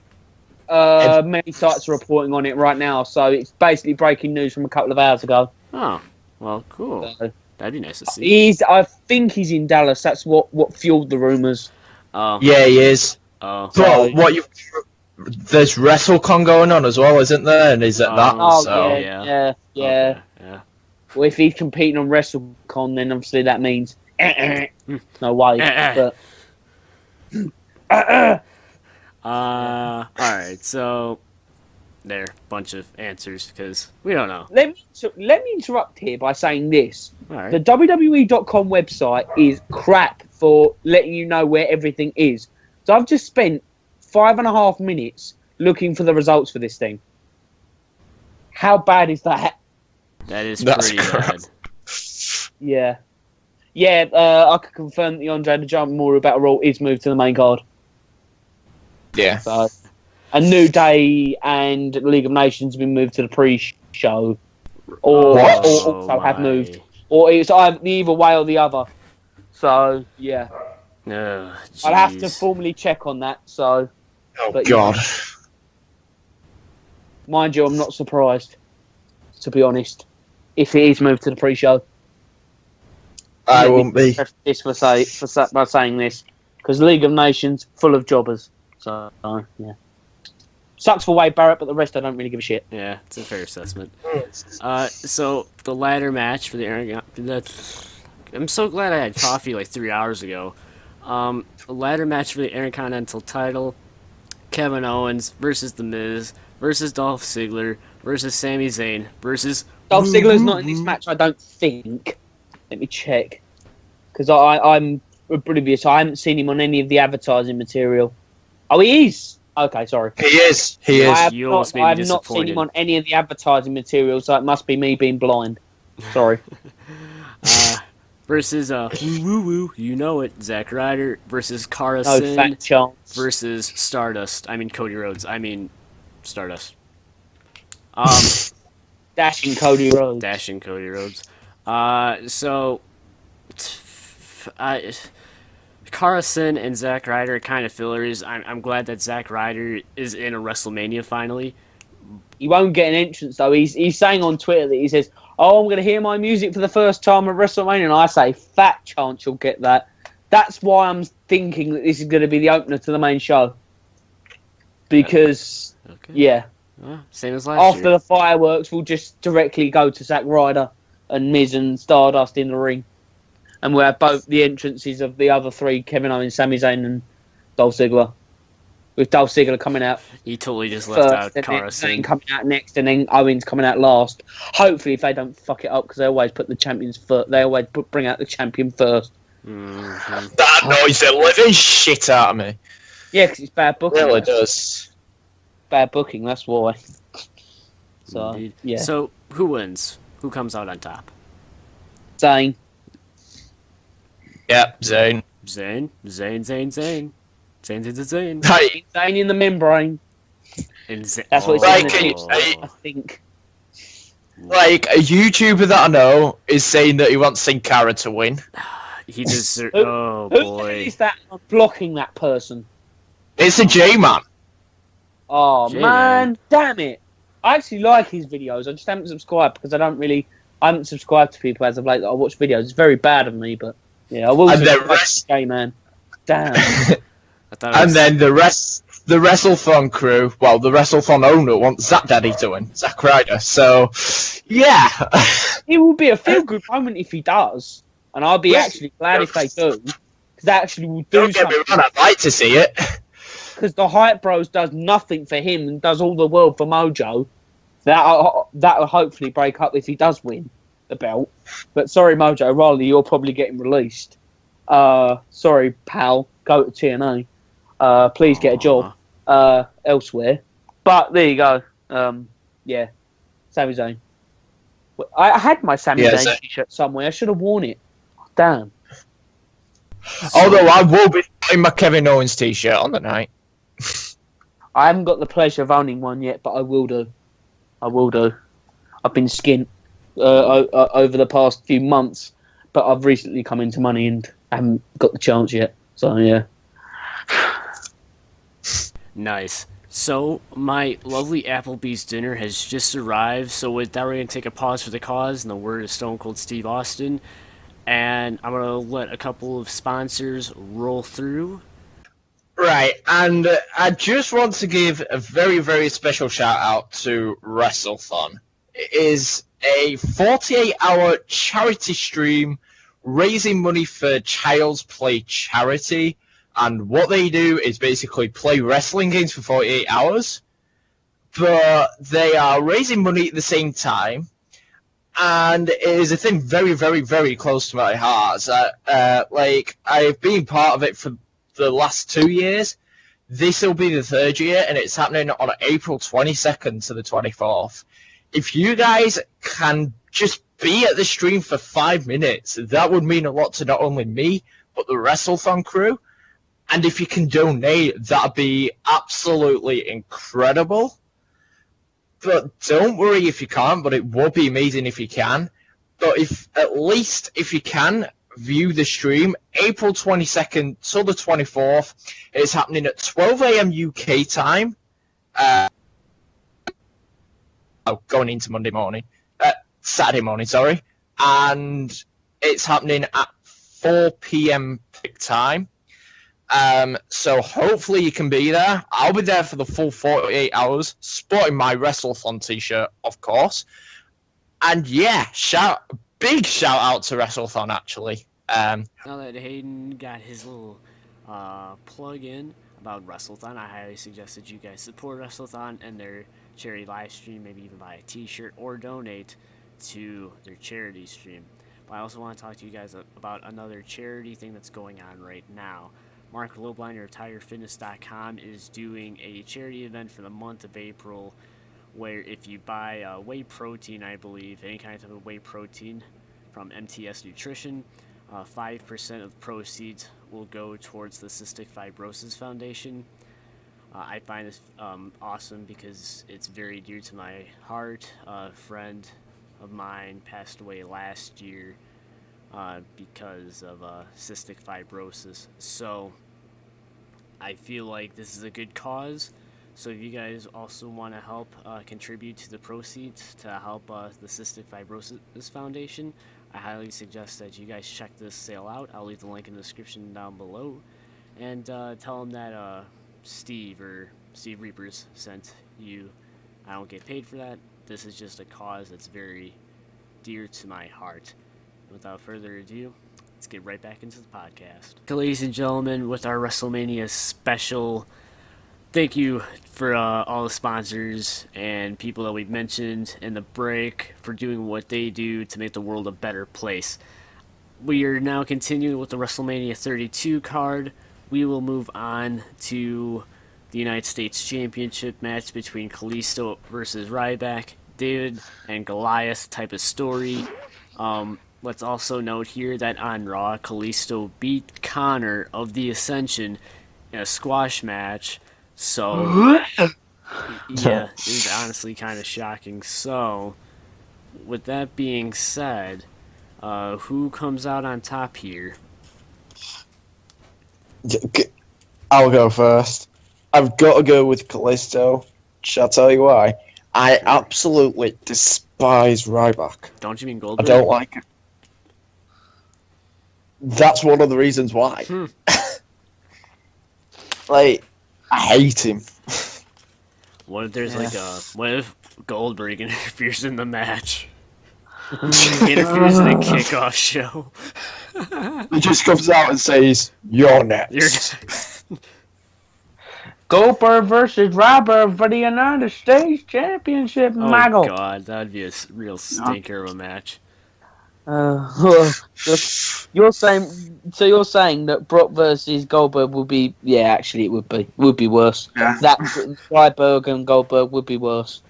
Many sites are reporting on it right now, so it's basically breaking news from a couple of hours ago. Oh, well, cool. So, That'd be nice to see. I think he's in Dallas. That's what fueled the rumours. Oh, Yeah, he is. oh, But there's WrestleCon going on as well, isn't there? And is it that? Oh, So yeah. okay, yeah. Well, if he's competing on WrestleCon, then obviously that means no way. But Alright, so there, bunch of answers because we don't know. let me interrupt here by saying this: Alright. the WWE.com website is crap for letting you know where everything is. So I've just spent 5.5 minutes looking for the results for this thing. How bad is that? That is That's pretty crap. bad. Yeah. I can confirm that the Andre the Giant Memorial Battle Royal is moved to the main card. Yeah. So, a New Day and League of Nations have been moved to the pre-show, or What? also have moved, or it's either way or the other. So yeah, Oh, I'll have to jeez. formally check on that. So, Oh, but God. yeah, mind you, I'm not surprised, to be honest, if it is moved to the pre-show. I won't be. This by saying this, because League of Nations full of jobbers. So yeah, sucks for Wade Barrett, but the rest I don't really give a shit. Yeah, it's a fair assessment. So the ladder match for the Aaron. I'm so glad I had coffee like 3 hours ago. The ladder match for the Intercontinental title: Kevin Owens versus The Miz versus Dolph Ziggler versus Sami Zayn versus Dolph Ziggler's not in this match, I don't think. Let me check, because I'm oblivious. I haven't seen him on any of the advertising material. Oh, he is. Okay, sorry. He is. He is. I have, You almost made me not seen disappointed. him on any of the advertising material, so it must be me being blind. Sorry. versus woo woo woo, you know it, Zack Ryder versus Cara No Sin fat chance. versus Stardust. I mean Cody Rhodes. I mean Stardust. Dashing Cody Rhodes. Dashing Cody Rhodes. So Cara Sin and Zack Ryder are kind of fillers. I'm glad that Zack Ryder is in a WrestleMania finally. He won't get an entrance though. He's saying on Twitter that he says, "Oh, I'm going to hear my music for the first time at WrestleMania," and I say, "Fat chance you'll get that." That's why I'm thinking that this is going to be the opener to the main show. Because Okay. yeah, Same as last after year. the fireworks, we'll just directly go to Zack Ryder and Miz and Stardust in the ring, and we'll have both the entrances of the other three: Kevin Owens, Sami Zayn, and Dolph Ziggler. With Dolph Ziggler coming out He totally just left out first, and Cara then Sin. Zayn coming out next, and then Owens coming out last. Hopefully, if they don't fuck it up, because they always put the champions first. They always bring out the champion first. Mhm. That annoys the living shit out of me. Yeah, because it's bad booking. Really does. Bad booking. That's why. So Indeed. yeah, So who wins? Who comes out on top? Zayn. Yep, Zane. Zayn, Zayn, Zayn, Zayn, Zayn, Zayn, Zayn, Hey, Zayn in the membrane. and Zayn. That's what it's Right, gonna can be. you say- I think. like, a YouTuber that I know is saying that he wants Sin Cara to win. He deserves. Who- Oh Who boy. is that blocking that person? It's a J-Man. Oh J-Man. man, damn it! I actually like his videos. I just haven't subscribed because I haven't subscribed to people as of late that I watch videos. It's very bad of me, but yeah, I will And the subscribe rest- to man. Damn. I thought it And was- then the WrestleFun crew, well, the WrestleFun owner wants Zack Daddy to win, Zack Ryder. So, yeah. It will be a feel good moment if he does, and I'll be actually glad if they do, because that actually will do Don't get me something. wrong, I'd like to see it. Because the Hype Bros does nothing for him and does all the world for Mojo. That'll hopefully break up if he does win the belt. But sorry, Mojo Rawley, you're probably getting released. Sorry, pal, go to TNA. Please get a job elsewhere. But there you go. Yeah, Sami Zayn. I had my Sami Yeah, Zayn t-shirt somewhere. I should have worn it. Damn. Although I will be wearing my Kevin Owens t-shirt on the night. I haven't got the pleasure of owning one yet, but I will do. I will do. I've been skint over the past few months, but I've recently come into money and haven't got the chance yet. So yeah. Nice. So my lovely Applebee's dinner has just arrived. So with that, we're gonna take a pause for the cause and the word of Stone Cold Steve Austin, and I'm gonna let a couple of sponsors roll through. Right, and I just want to give a very, very special shout out to WrestleFun. It is a 48-hour charity stream raising money for Child's Play charity. And what they do is basically play wrestling games for 48 hours, but they are raising money at the same time. And it is a thing very, very, very close to my heart. I've been part of it for the last 2 years. This will be the third year, and it's happening on April 22nd to the 24th. If you guys can just be at the stream for 5 minutes, that would mean a lot to not only me, but the WrestleFun crew. And if you can donate, that'd be absolutely incredible. But don't worry if you can't, but it would be amazing if you can. But at least if you can, view the stream. April 22nd till the 24th. It's happening at 12 a.m. UK time. Going into Saturday morning, sorry. And it's happening at 4 p.m. pick time. So hopefully you can be there. I'll be there for the full 48 hours, sporting my WrestleThon t-shirt, of course. And yeah, big shout out to WrestleThon, actually. Now that Hayden got his little plug in about WrestleThon, I highly suggest that you guys support WrestleThon and their charity live stream, maybe even buy a t-shirt or donate to their charity stream. But I also want to talk to you guys about another charity thing that's going on right now. Mark Lobliner of TigerFitness.com is doing a charity event for the month of April where if you buy whey protein, I believe, any kind of whey protein from MTS Nutrition, 5% of proceeds will go towards the Cystic Fibrosis Foundation. I find this awesome because it's very dear to my heart. A friend of mine passed away last year because of cystic fibrosis. So I feel like this is a good cause. So if you guys also want to help contribute to the proceeds to help the Cystic Fibrosis Foundation, I highly suggest that you guys check this sale out. I'll leave the link in the description down below. And tell them that Steve Reapers sent you. I don't get paid for that. This is just a cause that's very dear to my heart. Without further ado, let's get right back into the podcast. Ladies and gentlemen, with our WrestleMania special, thank you for all the sponsors and people that we've mentioned in the break for doing what they do to make the world a better place. We are now continuing with the WrestleMania 32 card. We will move on to the United States Championship match between Kalisto versus Ryback, David and Goliath type of story. Let's also note here that on Raw, Kalisto beat Connor of the Ascension in a squash match. So, yeah, it was honestly kind of shocking. So, with that being said, who comes out on top here? I'll go first. I've got to go with Kalisto. Shall I tell you why? I absolutely despise Ryback. Don't you mean Goldberg? I don't like it. That's one of the reasons why. Like, I hate him. What if there's what if Goldberg interferes in the match? Interferes in a kickoff show. He just comes out and says, "You're next." Goldberg versus Ryback for the United States Championship, Oh Michael. God, that'd be a real stinker of a match. You're saying that Brock versus Goldberg would be? Yeah, actually, it would be worse. Yeah. That Ryback and Goldberg would be worse.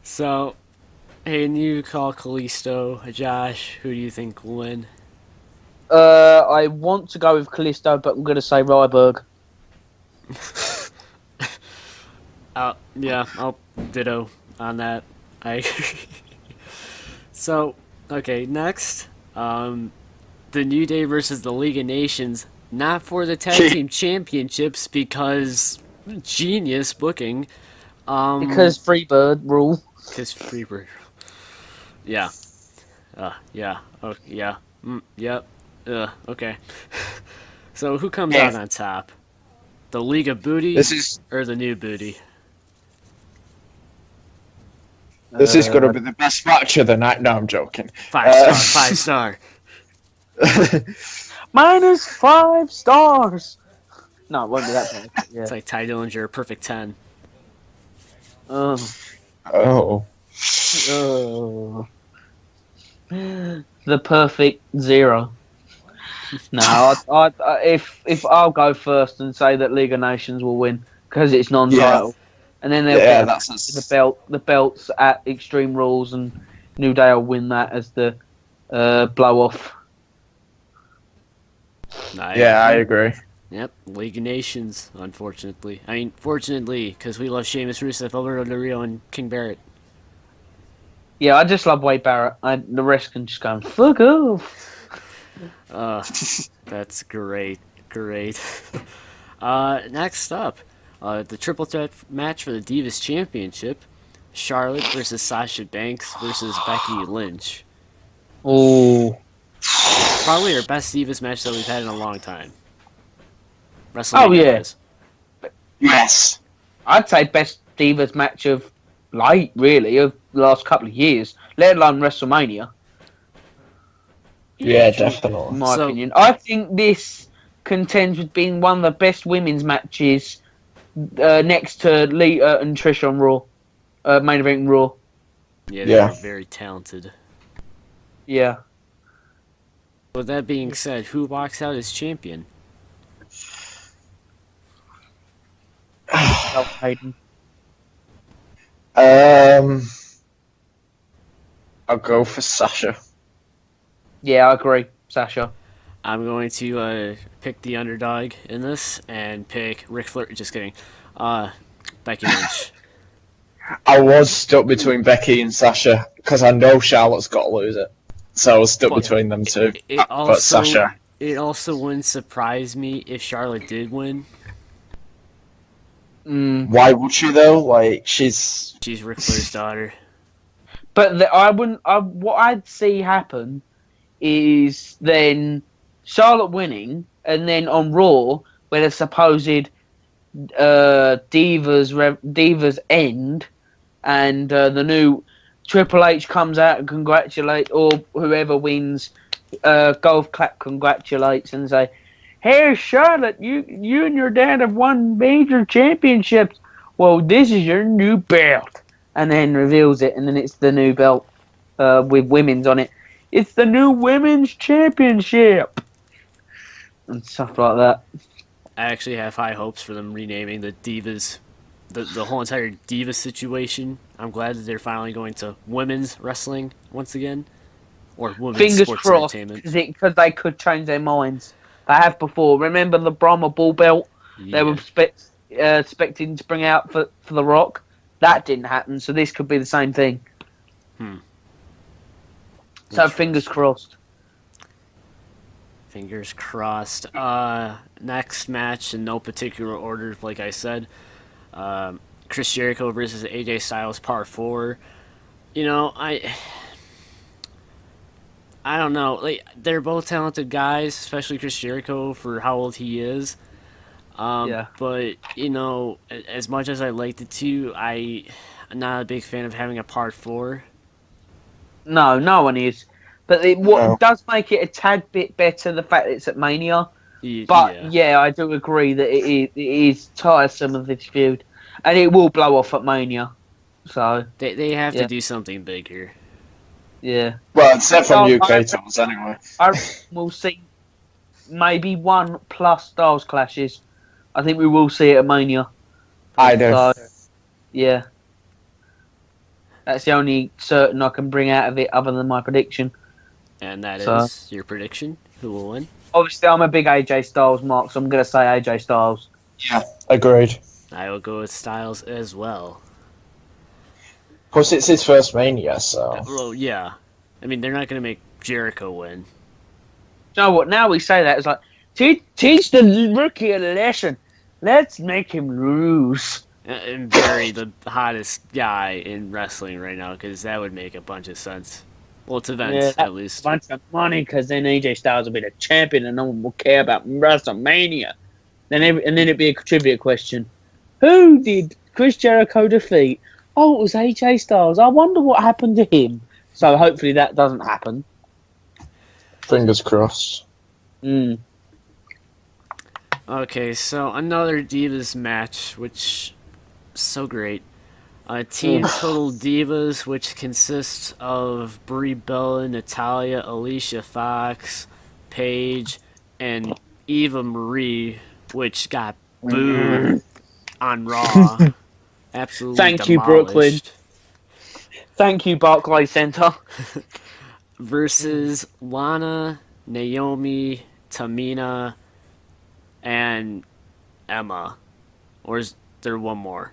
So, hey, and you call Kalisto, Josh. Who do you think will win? I want to go with Kalisto, but I'm going to say Ryback. Yeah, I'll ditto on that. I agree. So, okay, next, the New Day versus the League of Nations, not for the tag team championships because genius booking. Because Freebird rule. Because Freebird. Yeah. Yeah. Oh, yeah. Yep. Okay. So who comes out on top? The League of Booty or the New Booty? This is going to be the best match of the night. No, I'm joking. 5 star. Minus 5 stars. No, it won't be that bad. Yeah. It's like Ty Dillinger, perfect 10. Oh. The perfect 0. No, if I'll go first and say that League of Nations will win because it's non-title. Yeah. And then they'll get the belts at Extreme Rules, and New Day will win that as the blow off. I agree. Yep, League of Nations, unfortunately. I mean, fortunately, because we love Sheamus, Rusev, Alberto Del Rio, and King Barrett. Yeah, I just love Wade Barrett. The rest can just go, fuck off. That's great. Next up, the triple threat match for the Divas Championship. Charlotte versus Sasha Banks versus Becky Lynch. Oh. Probably our best Divas match that we've had in a long time. WrestleMania. Oh, yeah. Wise. Yes. I'd say best Divas match of the last couple of years, let alone WrestleMania. Yeah, definitely. In my opinion. I think this contends with being one of the best women's matches next to Lita and Trish on Raw. Main event Raw. Yeah, they Yeah. were very talented. Yeah. With that being said, who walks out as champion? Hayden. I'll go for Sasha. Yeah, I agree. Sasha. I'm going to pick the underdog in this and pick Ric Flair. Just kidding. Becky Lynch. I was stuck between Becky and Sasha because I know Charlotte's got to lose it. So I was stuck Well, between them two. Also, But Sasha. It also wouldn't surprise me if Charlotte did win. Why would she though? Like she's Ric Flair's daughter. But what I'd see happen is then Charlotte winning, and then on Raw, where the supposed divas end, and the new Triple H comes out and congratulates, or whoever wins, golf clap congratulates and say, "Hey Charlotte, you and your dad have won major championships. Well, this is your new belt." And then reveals it, and then it's the new belt with women's on it. It's the new women's championship and stuff like that. I actually have high hopes for them renaming the Divas, the whole entire Divas situation. I'm glad that they're finally going to women's wrestling once again, or women's Fingers sports crossed, entertainment. because they could change their minds. They have before. Remember the Brahma Bull belt Yeah. they were expecting to bring out for The Rock? That didn't happen, so this could be the same thing. So fingers crossed. Fingers crossed. Next match in no particular order, like I said. Chris Jericho versus AJ Styles, Part 4. You know, I don't know. Like, they're both talented guys, especially Chris Jericho for how old he is. Yeah. But, you know, as much as I liked it too, I'm not a big fan of having a Part 4. No, no one is. But does make it a tad bit better, the fact that it's at Mania. But, yeah, I do agree that it is tiresome of this feud. And it will blow off at Mania. So They have to do something big here. yeah. well, except from UK tours anyway. I will see maybe 1+ Styles clashes. I think we will see it at Mania. I do. So, yeah. That's the only certain I can bring out of it other than my prediction. And that is your prediction? Who will win? Obviously, I'm a big AJ Styles mark, so I'm going to say AJ Styles. Yeah, agreed. I will go with Styles as well. Of course, it's his first Mania, so. Well, yeah. I mean, they're not going to make Jericho win. You know what? Now we say that, it's like, teach the rookie a lesson. Let's make him lose. And bury the hottest guy in wrestling right now, because that would make a bunch of sense. Well, to Vince, at least. A bunch of money, because then AJ Styles will be the champion and no one will care about WrestleMania. And then it'd be a trivia question. Who did Chris Jericho defeat? Oh, it was AJ Styles. I wonder what happened to him. So hopefully that doesn't happen. Fingers crossed. Okay, so another Divas match, which is so great. Team Total Divas, which consists of Brie Bella, Natalia, Alicia Fox, Paige, and Eva Marie, which got booed on Raw. Absolutely Thank you, demolished. Brooklyn. Thank you, Barclays Center. Versus Lana, Naomi, Tamina, and Emma, or is there one more?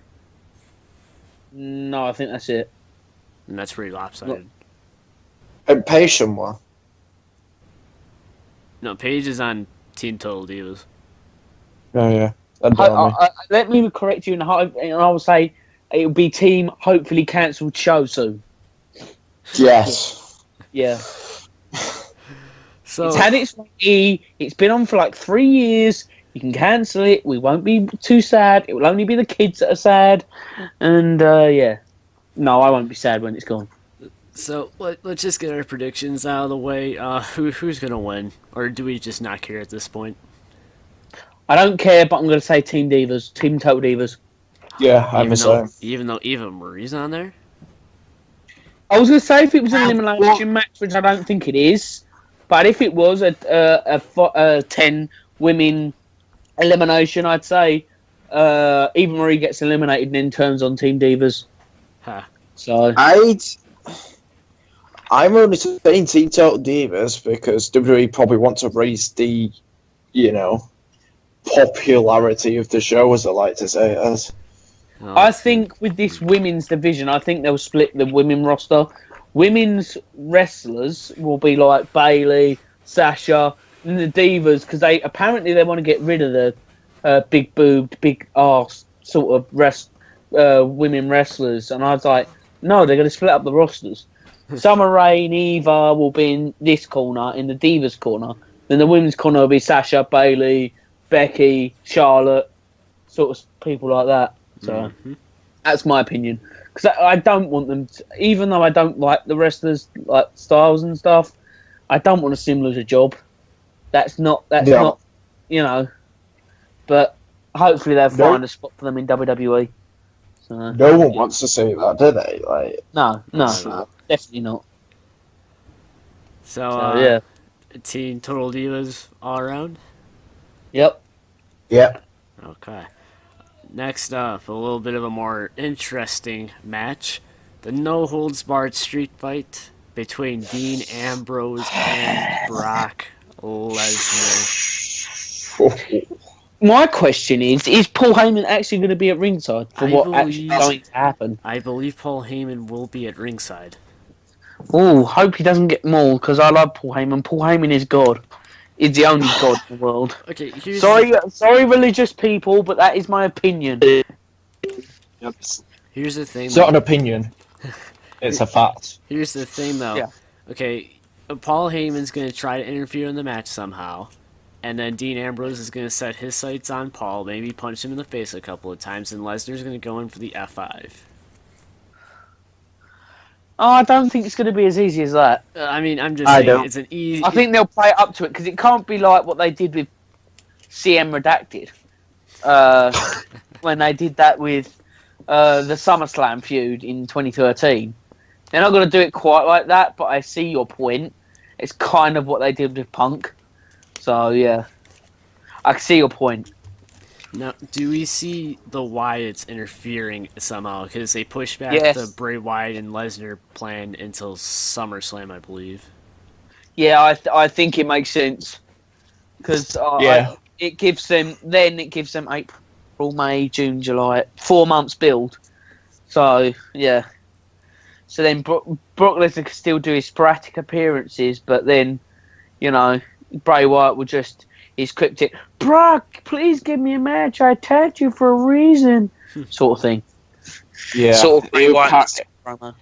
No, I think that's it. And that's pretty lopsided. And Paige somewhere. No, Paige is on Team Total Divas. Oh, yeah. I Let me correct you, and I will say it will be Team hopefully cancelled show soon. Yes. Yeah. So It's had its E. It's been on for like 3 years. You can cancel it. We won't be too sad. It will only be the kids that are sad. And yeah, no, I won't be sad when it's gone. So let's just get our predictions out of the way. Who's gonna win, or do we just not care at this point? I don't care, but I'm going to say Team Divas, Team Total Divas. Yeah, I'm the same. Even though Eva Marie's on there. I was going to say if it was an elimination match, which I don't think it is, but if it was a 10 women elimination, I'd say Eva Marie gets eliminated and then turns on Team Divas. Huh. So I'm only saying Team Total Divas because WWE probably want to raise the, popularity of the show, as I like to say it as. Oh, I think with this women's division, I think they'll split the women roster. Women's wrestlers will be like Bayley, Sasha, and the Divas, because they want to get rid of the big boobed, big arse sort of women wrestlers. And I was like, no, they're going to split up the rosters. Summer Rae and Eva will be in this corner, in the Divas corner. Then the women's corner will be Sasha, Bayley, Becky, Charlotte, sort of people like that. So that's my opinion. Because I don't want them to, even though I don't like the wrestlers' like styles and stuff, I don't want to see them lose a job. That's not, but hopefully they'll find a spot for them in WWE. So, no one wants to see that, do they? No, definitely not. So yeah. Team Total Divas all around? Yep. Yep. Okay. Next up, a little bit of a more interesting match. The no-holds-barred street fight between Dean Ambrose and Brock Lesnar. My question is Paul Heyman actually going to be at ringside for what actually going to happen? I believe Paul Heyman will be at ringside. Oh, hope he doesn't get mauled, because I love Paul Heyman. Paul Heyman is God. He's the only God in the world. Okay, sorry, religious people, but that is my opinion. Here's the thing. It's not an opinion. It's a fact. Here's the thing, though. Yeah. Okay, Paul Heyman's going to try to interfere in the match somehow, and then Dean Ambrose is going to set his sights on Paul, maybe punch him in the face a couple of times, and Lesnar's going to go in for the F5. Oh, I don't think it's going to be as easy as that. I mean, I'm just saying it's an easy... I think they'll play up to it, because it can't be like what they did with CM Redacted. When they did that with the SummerSlam feud in 2013. They're not going to do it quite like that, but I see your point. It's kind of what they did with Punk. So, yeah. I see your point. Now, do we see the Wyatts interfering somehow? Because they pushed back the Bray Wyatt and Lesnar plan until SummerSlam, I believe. Yeah, I think it makes sense. Because it gives them April, May, June, July, 4 months build. So, yeah. So then Brock Lesnar can still do his sporadic appearances, but then, Bray Wyatt will just... He's cryptic. Brock, please give me a match. I attacked you for a reason. Sort of thing. Yeah. Sort of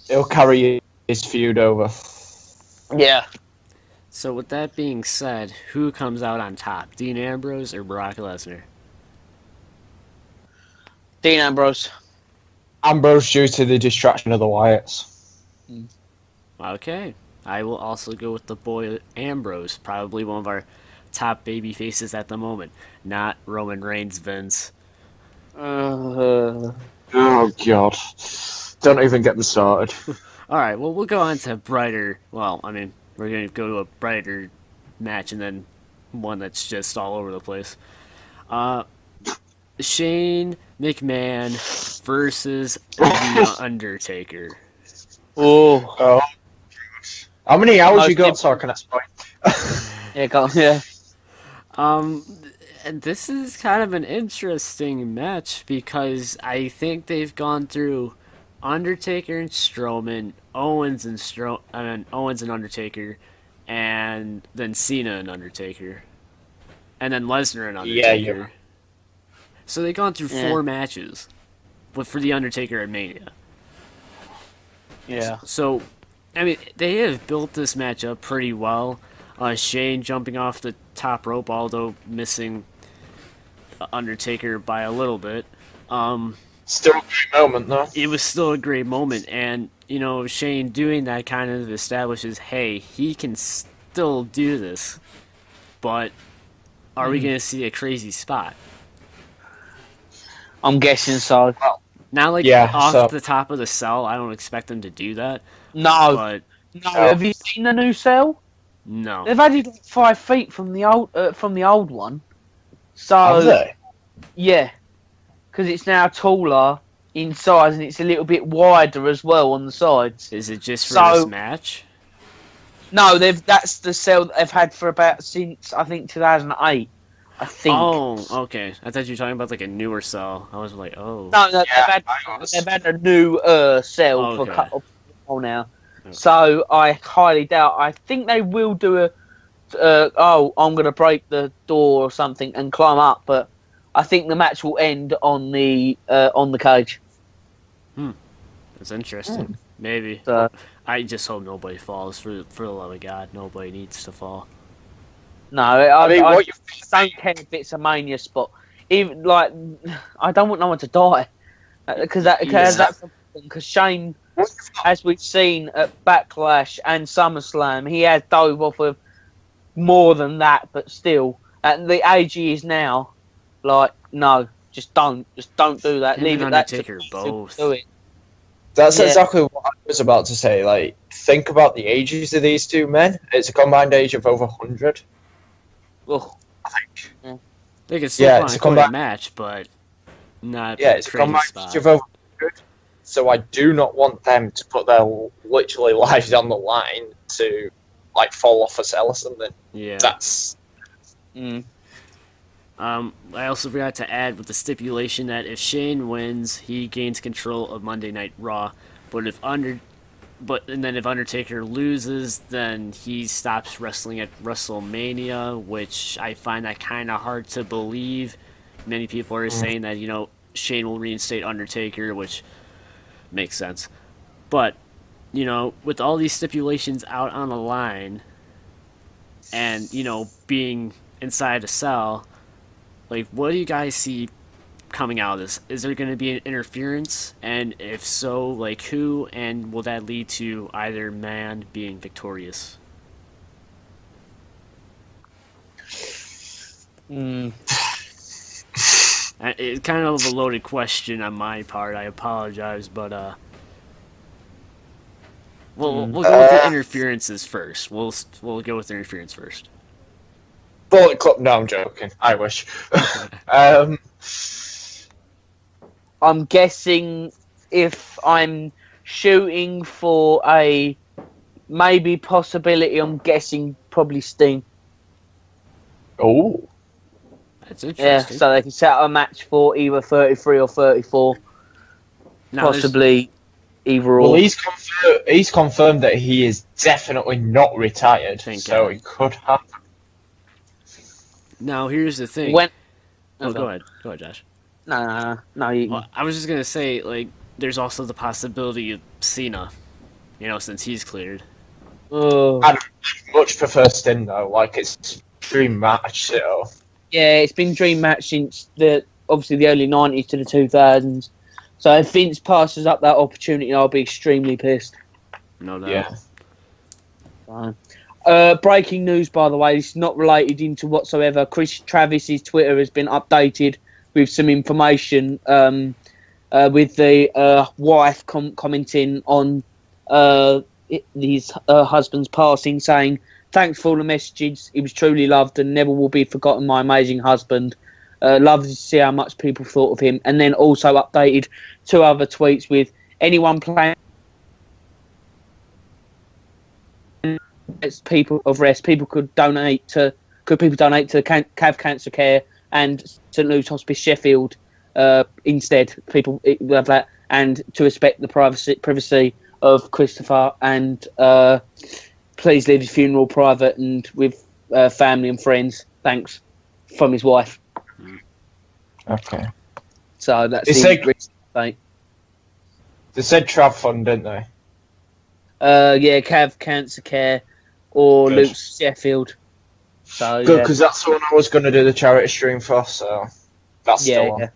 He'll carry his feud over. Yeah. So with that being said, who comes out on top? Dean Ambrose or Brock Lesnar? Dean Ambrose. Ambrose due to the distraction of the Wyatts. Okay. I will also go with the boy Ambrose, probably one of our top baby faces at the moment, not Roman Reigns, Vince. Oh God! Don't even get me started. All right, well we'll go on to brighter. Well, I mean we're gonna go to a brighter match and then one that's just all over the place. Shane McMahon versus The Undertaker. Oh. How many hours you got talking at this point? Yeah, go on, yeah. And this is kind of an interesting match because I think they've gone through Undertaker and Strowman, Owens and Undertaker, and then Cena and Undertaker, and then Lesnar and Yeah, Undertaker. So they've gone through Yeah. 4 matches, but for the Undertaker at Mania. Yeah. So, I mean, they have built this match up pretty well. Shane jumping off the top rope, although missing Undertaker by a little bit. Still a great moment, though. It was still a great moment, and Shane doing that kind of establishes, hey, he can still do this, but are we going to see a crazy spot? I'm guessing so. Not like Yeah, off so- the top of the cell. I don't expect them to do that, No, but no. Have you seen the new cell? no. They've added like 5 feet from the old one. So Have they? yeah, because it's now taller in size and it's a little bit wider as well on the sides. Is it just for So- this match? No, that's the cell that they've had for about since I think 2008. I think. Oh, okay. I thought you were talking about like a newer cell. I was like, oh. No, Yeah, they've had a new cell for a Okay. couple of while now. Okay. So I highly doubt. I think they will do a. I'm going to break the door or something and climb up, but I think the match will end on the cage. That's interesting. Maybe. So, I just hope nobody falls. For the love of God, nobody needs to fall. no, I I mean, what you don't care if it's a Mania spot. Even like, I don't want no one to die because Shane, as we've seen at Backlash and SummerSlam, he has dove off of more than that, but still, at the age he is now, like, no, just don't do that. Him Leave and it that to Undertaker both. do it. That's Yeah. exactly what I was about to say. Like, think about the ages of these two men. It's a combined age of over 100. Ugh. They could still Yeah, find it's a a quite comeback. match, but not Yeah, it's a crazy combined spot. age of over 100. So I do not want them to put their literally lives on the line to, like, fall off a cell or something. Yeah. That's... Mm. I also forgot to add with the stipulation that if Shane wins, he gains control of Monday Night Raw. But if Undertaker loses, then he stops wrestling at WrestleMania, which I find that kind of hard to believe. Many people are saying that Shane will reinstate Undertaker, which makes sense. But with all these stipulations out on the line, and being inside a cell. Like, what do you guys see coming out of this? Is there going to be an interference? And if so, like, who? And will that lead to either man being victorious? Mm. It's kind of a loaded question on my part. I apologize, but we'll go with the interferences first. We'll go with the interference first. Bullet Club. No, I'm joking. I wish. I'm guessing if I'm shooting for a maybe possibility, I'm guessing probably Sting. Oh. That's Yeah, interesting. so they can set up a match for either 33 or 34, Now, there's- possibly either Well, or. he's confirmed that he is definitely not retired, Thank so God. it could happen. Now, here's the thing. When? Oh, go ahead. Go ahead, Josh. No. You, Well, I was just gonna say, like, there's also the possibility of Cena, since he's cleared. I'd much prefer Sting though. Like, it's a dream match. So yeah, it's been dream match since obviously the early 90s to the 2000s. So if Vince passes up that opportunity, I'll be extremely pissed. No doubt. yeah. Breaking news, by the way, this is not related into whatsoever. Chris Travis's Twitter has been updated with some information with the wife commenting on his husband's passing, saying, "Thanks for all the messages. He was truly loved and never will be forgotten, my amazing husband. Loved to see how much people thought of him." And then also updated 2 other tweets with anyone playing people of rest. People could donate to Cav Cancer Care and St Luke's Hospice Sheffield instead. People have that, and to respect the privacy of Christopher, and please leave his funeral private and with family and friends. Thanks, from his wife. Okay. So that's They the said- recent update. They said Trav Fund, didn't they? Yeah, Cav Cancer Care or Good. Luke's Sheffield. So Good, yeah. because that's the one I was going to do the charity stream for, so that's still on.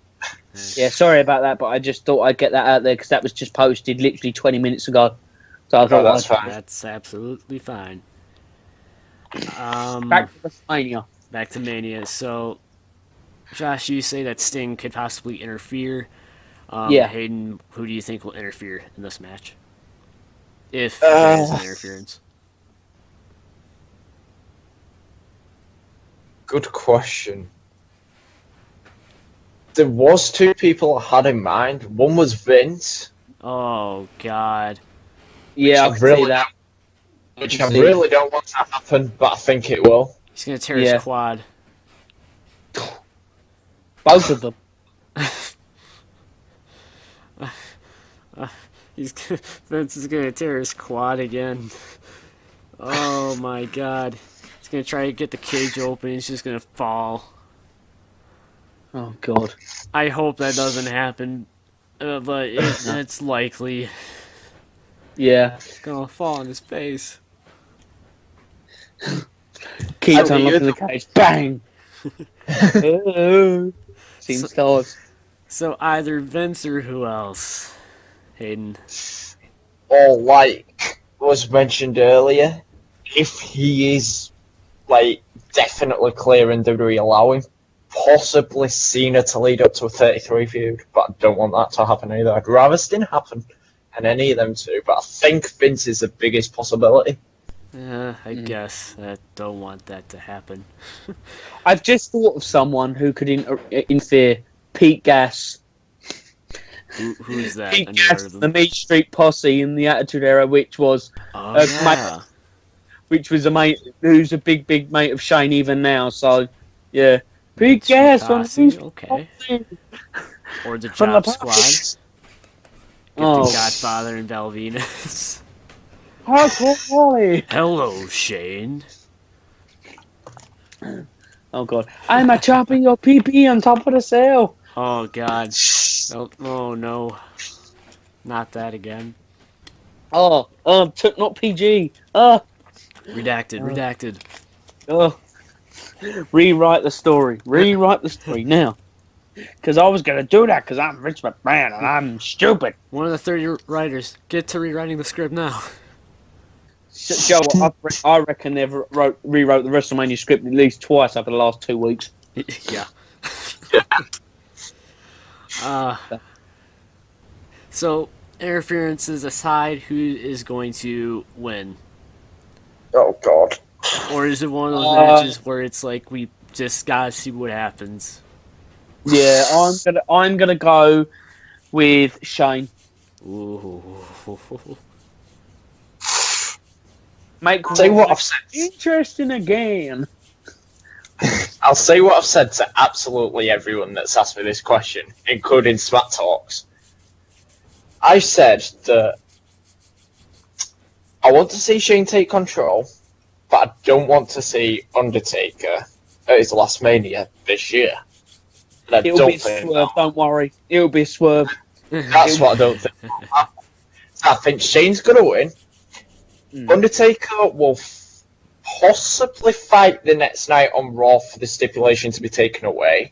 Yeah, sorry about that, but I just thought I'd get that out there because that was just posted literally 20 minutes ago. So I thought that's fine. That's absolutely fine. Back to WrestleMania. Back to Mania. So, Josh, you say that Sting could possibly interfere. Yeah. Hayden, who do you think will interfere in this match? If there is an interference. Good question. There was two people I had in mind. One was Vince, Oh, God. Yeah, I Which can I see really that. which I really don't want to happen, but I think it will. He's going to tear Yeah. his quad. Both of them. Vince is going to tear his quad again. Oh, my God. He's going to try to get the cage open. He's just going to fall. Oh, God. I hope that doesn't happen. But it's likely. Yeah. It's going to fall on his face. Keeps I mean, unlocking the cage. Bang! Team stars. So either Vince or who else? Hayden. Or like was mentioned earlier, if he is like definitely clear and WWE allow him, possibly Cena to lead up to a 33 feud, but I don't want that to happen either. I'd rather Sting happen than any of them two, but I think Vince is the biggest possibility. I guess I don't want that to happen. I've just thought of someone who could interfere. Pete Gas. Who's that? Pete I never heard Gas, of the them. Meat Street Posse in the Attitude Era, which was Oh, yeah. a mate who's a big mate of Shane even now. So yeah, Pete Gas on the Posse, Meat Street okay. Posse. Or the From the Job Squad. Posse. Get Oh. the Godfather and Val Venus. Hardcore Holly. Hello, Shane. Oh God, I'm a chopping your PP on top of the cell. Oh, God. Oh, no. Not that again. Not PG. Redacted. Rewrite the story. Rewrite the story now. Because I was going to do that because I'm Rich McMahon and I'm stupid. One of the 30 writers. Get to rewriting the script now. Joe, I reckon they've rewrote the WrestleMania script at least twice over the last 2 weeks. Yeah. So, interferences aside, who is going to win? Oh God. Or is it one of those matches where it's like we just gotta see what happens? Yeah, I'm gonna go with Shane. Ooh. Make Say what I've said. interesting again. I'll say what I've said to absolutely everyone that's asked me this question, including Smack Talks. I said that I want to see Shane take control, but I don't want to see Undertaker at his last Mania this year. And I It'll don't be a think swerve, don't worry. It'll be a swerve. that's what I don't think. I think Shane's going to win. Undertaker will possibly fight the next night on Raw for the stipulation to be taken away.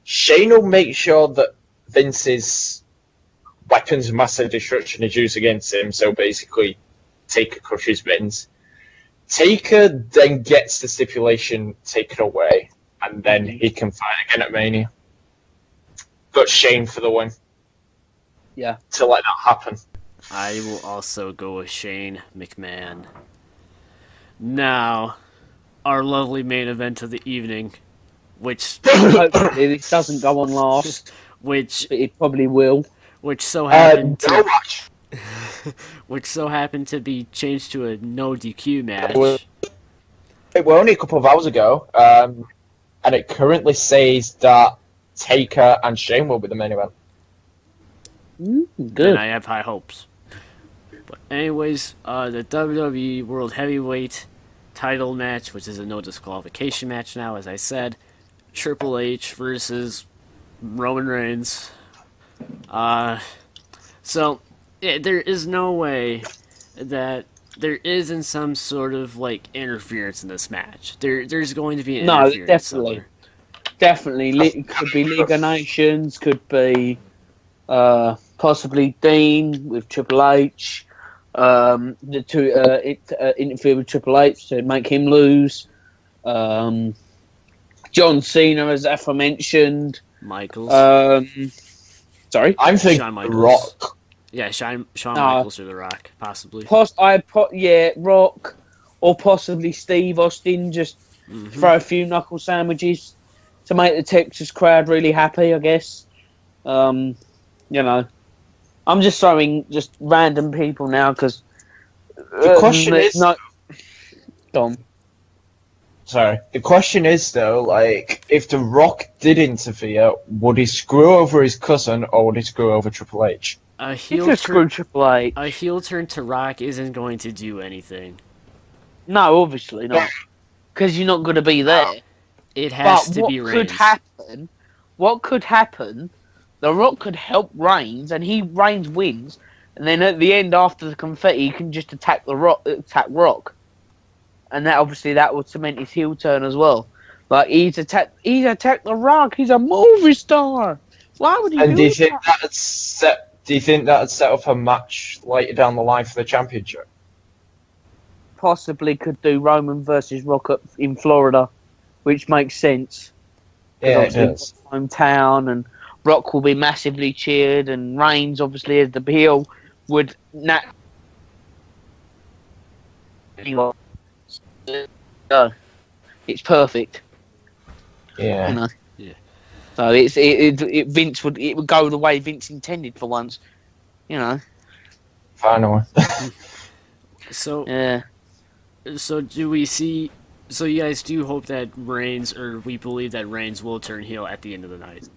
Shane will make sure that Vince's weapons of massive destruction is used against him, so basically Taker crushes Vince. Taker then gets the stipulation taken away, and then he can fight again at Mania. Got Shane for the win. Yeah. To let that happen. I will also go with Shane McMahon. Now, our lovely main event of the evening, which Hopefully this doesn't go on last, which but it probably will. so happened No to match. which so happened to be changed to a no DQ match. Well, only a couple of hours ago, and it currently says that Taker and Shane will be the main event. Good. And I have high hopes. But anyways, the WWE World Heavyweight title match, which is a no disqualification match now, as I said, Triple H versus Roman Reigns. So there is no way that there isn't some sort of like interference in this match. There's going to be an interference definitely. somewhere. Definitely. Could be League of Nations, could be possibly Dean with Triple H. Interfere with Triple H to make him lose. John Cena, as aforementioned. Michaels. Sorry? I'm thinking Shawn The Michaels. Rock. Yeah, Shawn Michaels or The Rock, possibly. Rock, or possibly Steve Austin, just throw a few knuckle sandwiches to make the Texas crowd really happy, I guess. You know, I'm just throwing just random people now because The question is... Dom. Sorry. The question is, though, like, if The Rock did interfere, would he screw over his cousin or would he screw over Triple H? A You heel could screw Triple H. A heel turn to Rock isn't going to do anything. No, obviously not. Because you're not going to be there. It has But to what be could Reigns. happen? What could happen? The Rock could help Reigns, and Reigns wins, and then at the end, after the confetti, he can just attack Rock, and that would cement his heel turn as well. Like he's attacked the Rock. He's a movie star. Why would he? And do you think that? do you think that'd set up a match later down the line for the championship? Possibly could do Roman versus Rock up in Florida, which makes sense. Yeah, it Obviously, does. hometown, and Rock will be massively cheered, and Reigns, obviously, as the heel, would anyway. So, it's perfect. Yeah. You know? Yeah. So Vince would go the way Vince intended for once. You know. Finally. So Yeah. So do we see? So you guys do hope that Reigns, or we believe that Reigns will turn heel at the end of the night.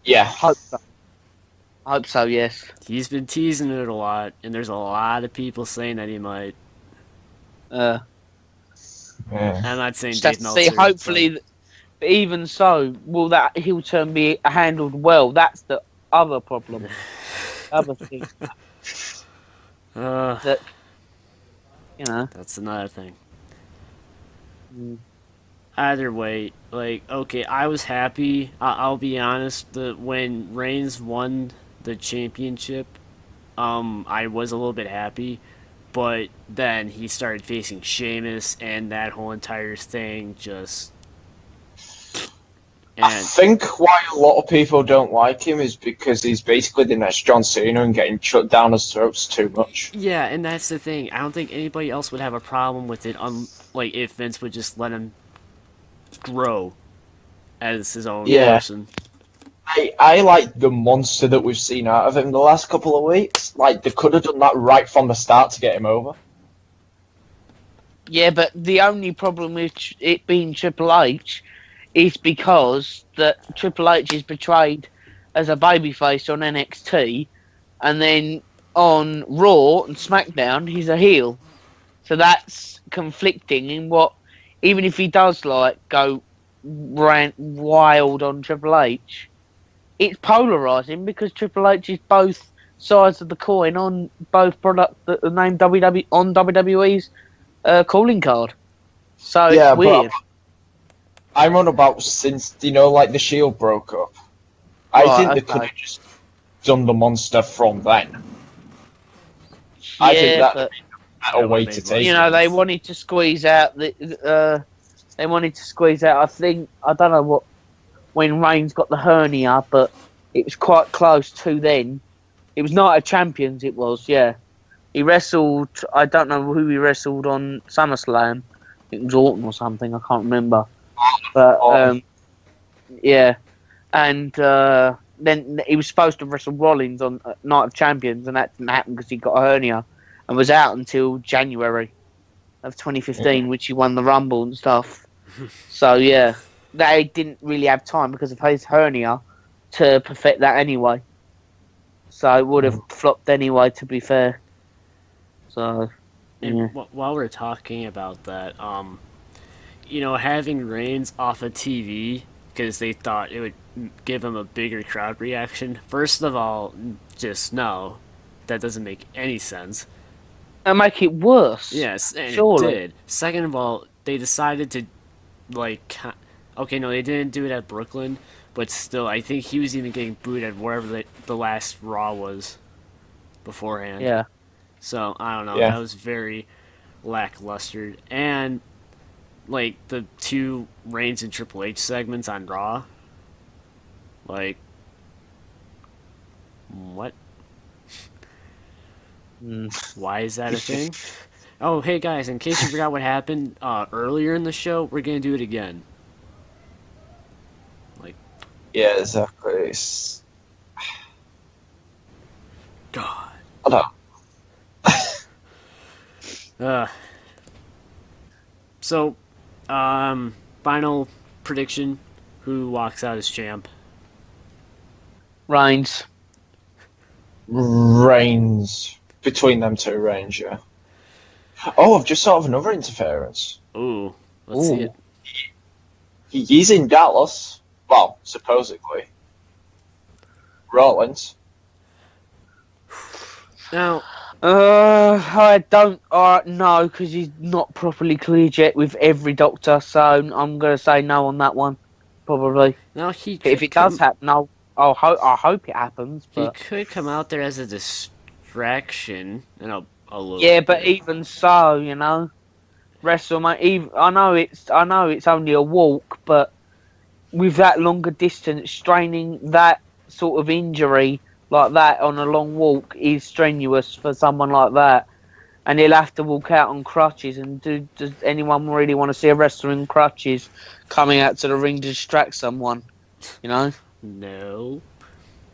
Yeah. Hope so. Yes. He's been teasing it a lot, and there's a lot of people saying that he might. Yeah. I'm not saying Just Dave have to Meltzer. see. Hopefully, but even so, will that heel turn be handled well? That's the other problem. Other thing that you know. That's another thing. Mm. Either way, like, okay, I was happy. I'll be honest. When Reigns won the championship, I was a little bit happy, but then he started facing Sheamus, and that whole entire thing just. I think why a lot of people don't like him is because he's basically the next John Cena and getting shut down his throats too much. Yeah, and that's the thing. I don't think anybody else would have a problem with it, like if Vince would just let him grow as his own person. I like the monster that we've seen out of him the last couple of weeks. Like, they could have done that right from the start to get him over. Yeah, but the only problem with it being Triple H is because that Triple H is portrayed as a babyface on NXT, and then on Raw and SmackDown he's a heel. So that's conflicting in what, even if he does like go rant wild on Triple H, it's polarizing because Triple H is both sides of the coin on both product that the name WWE on WWE's calling card. So Yeah, it's weird. I'm on about since, like the Shield broke up. I think they could have just done the monster from then. I think that would be a better way to take it. They wanted to squeeze out they wanted to squeeze out. I don't know when Reigns got the hernia, but it was quite close to then. It was Night of Champions. It was, yeah. He wrestled. I don't know who he wrestled on SummerSlam. It was Orton or something. I can't remember. But yeah, and then he was supposed to wrestle Rollins on Night of Champions, and that didn't happen because he got a hernia and was out until January of 2015, which he won the Rumble and stuff. So yeah, they didn't really have time because of his hernia to perfect that anyway. So it would have flopped anyway, to be fair. So, And yeah. while we're talking about that, having Reigns off of TV because they thought it would give him a bigger crowd reaction. First of all, just no, that doesn't make any sense. And make it worse. Yes, and surely. it did. Second of all, they decided to, okay, no, they didn't do it at Brooklyn, but still, I think he was even getting booed at wherever the last Raw was beforehand. Yeah. So, I don't know, Yeah. that was very lackluster. And, the two Reigns and Triple H segments on Raw, what? Why is that a thing? Oh, hey guys, in case you forgot what happened earlier in the show, we're gonna do it again. Yeah, exactly. God. I don't. So, final prediction: who walks out as champ? Reigns. Reigns. Between them two, Reigns, yeah. Oh, I've just thought of another interference. Ooh, let's see it. He's in Dallas. Well, supposedly. Rollins. Now, I don't know because he's not properly cleared yet with every doctor, so I'm gonna say no on that one, probably. now he If it does happen, I hope it happens. he But could come out there as a distraction, and a little. yeah, but bit. even so, WrestleMania. I know it's only a walk, but with that longer distance, straining that sort of injury like that on a long walk is strenuous for someone like that. And he'll have to walk out on crutches. And does anyone really want to see a wrestler in crutches coming out to the ring to distract someone? No.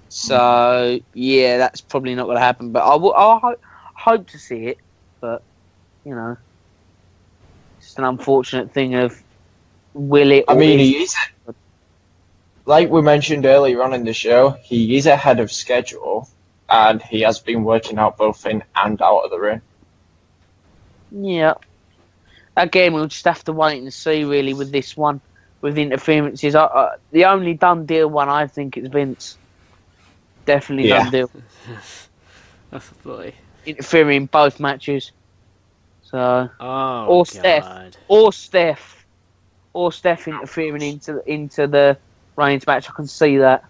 So yeah, that's probably not going to happen. But I'll hope to see it. But it's an unfortunate thing of will it? I or mean, is he is. Like we mentioned earlier on in the show, he is ahead of schedule, and he has been working out both in and out of the ring. Yeah. Again, we'll just have to wait and see, really, with this one, with interferences. The only done deal one, I think, is Vince. Definitely Yeah. done deal. Oh boy. Interfering in both matches. So, Oh Or God. Steph. or Steph interfering into the Reigns match. I can see that.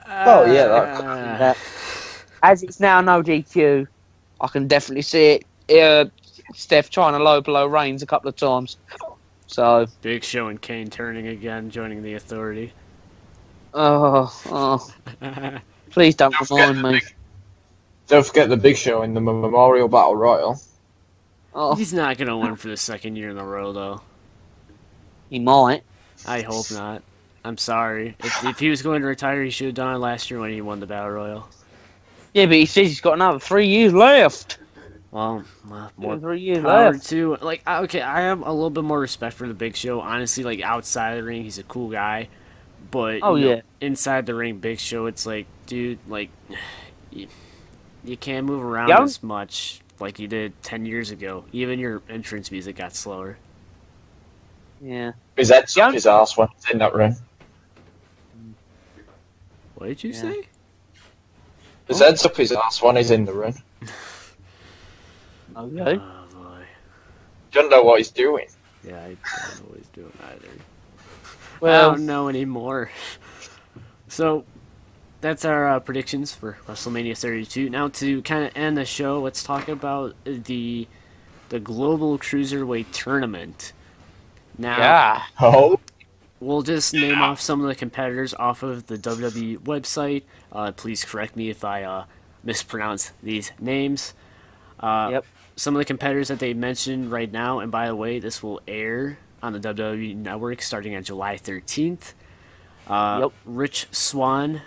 Oh, yeah, that That. As it's now no DQ, I can definitely see it. Steph trying to low blow Reigns a couple of times. So, Big Show and Kane turning again, joining the Authority. oh, please don't remind me. Don't forget the Big Show in the Memorial Battle Royal. Oh, He's not gonna win for the second year in a row, though. he might. I hope not. I'm sorry. If he was going to retire, he should have done it last year when he won the Battle Royal. Yeah, but he says he's got another 3 years left. Well, more 3 years power left. to okay. I have a little bit more respect for the Big Show. Honestly, outside the ring, he's a cool guy. But Yeah. inside the ring, Big Show, it's dude, you can't move around Yeah. as much like you did 10 years ago. Even your entrance music got slower. Yeah. His head's Yeah. up his arse when he's in that ring. What did you say? His head's up his arse when he's in the ring. Okay. Oh boy. Don't know what he's doing. Yeah, I don't know what he's doing either. I Well, don't know anymore. So, that's our predictions for WrestleMania 32. Now, to kind of end the show, let's talk about the Global Cruiserweight Tournament. Now, yeah. Oh? we'll just name off some of the competitors off of the WWE website. Please correct me if I mispronounce these names. Yep. Some of the competitors that they mentioned right now, and by the way, this will air on the WWE Network starting on July 13th. Yep. Rich Swann,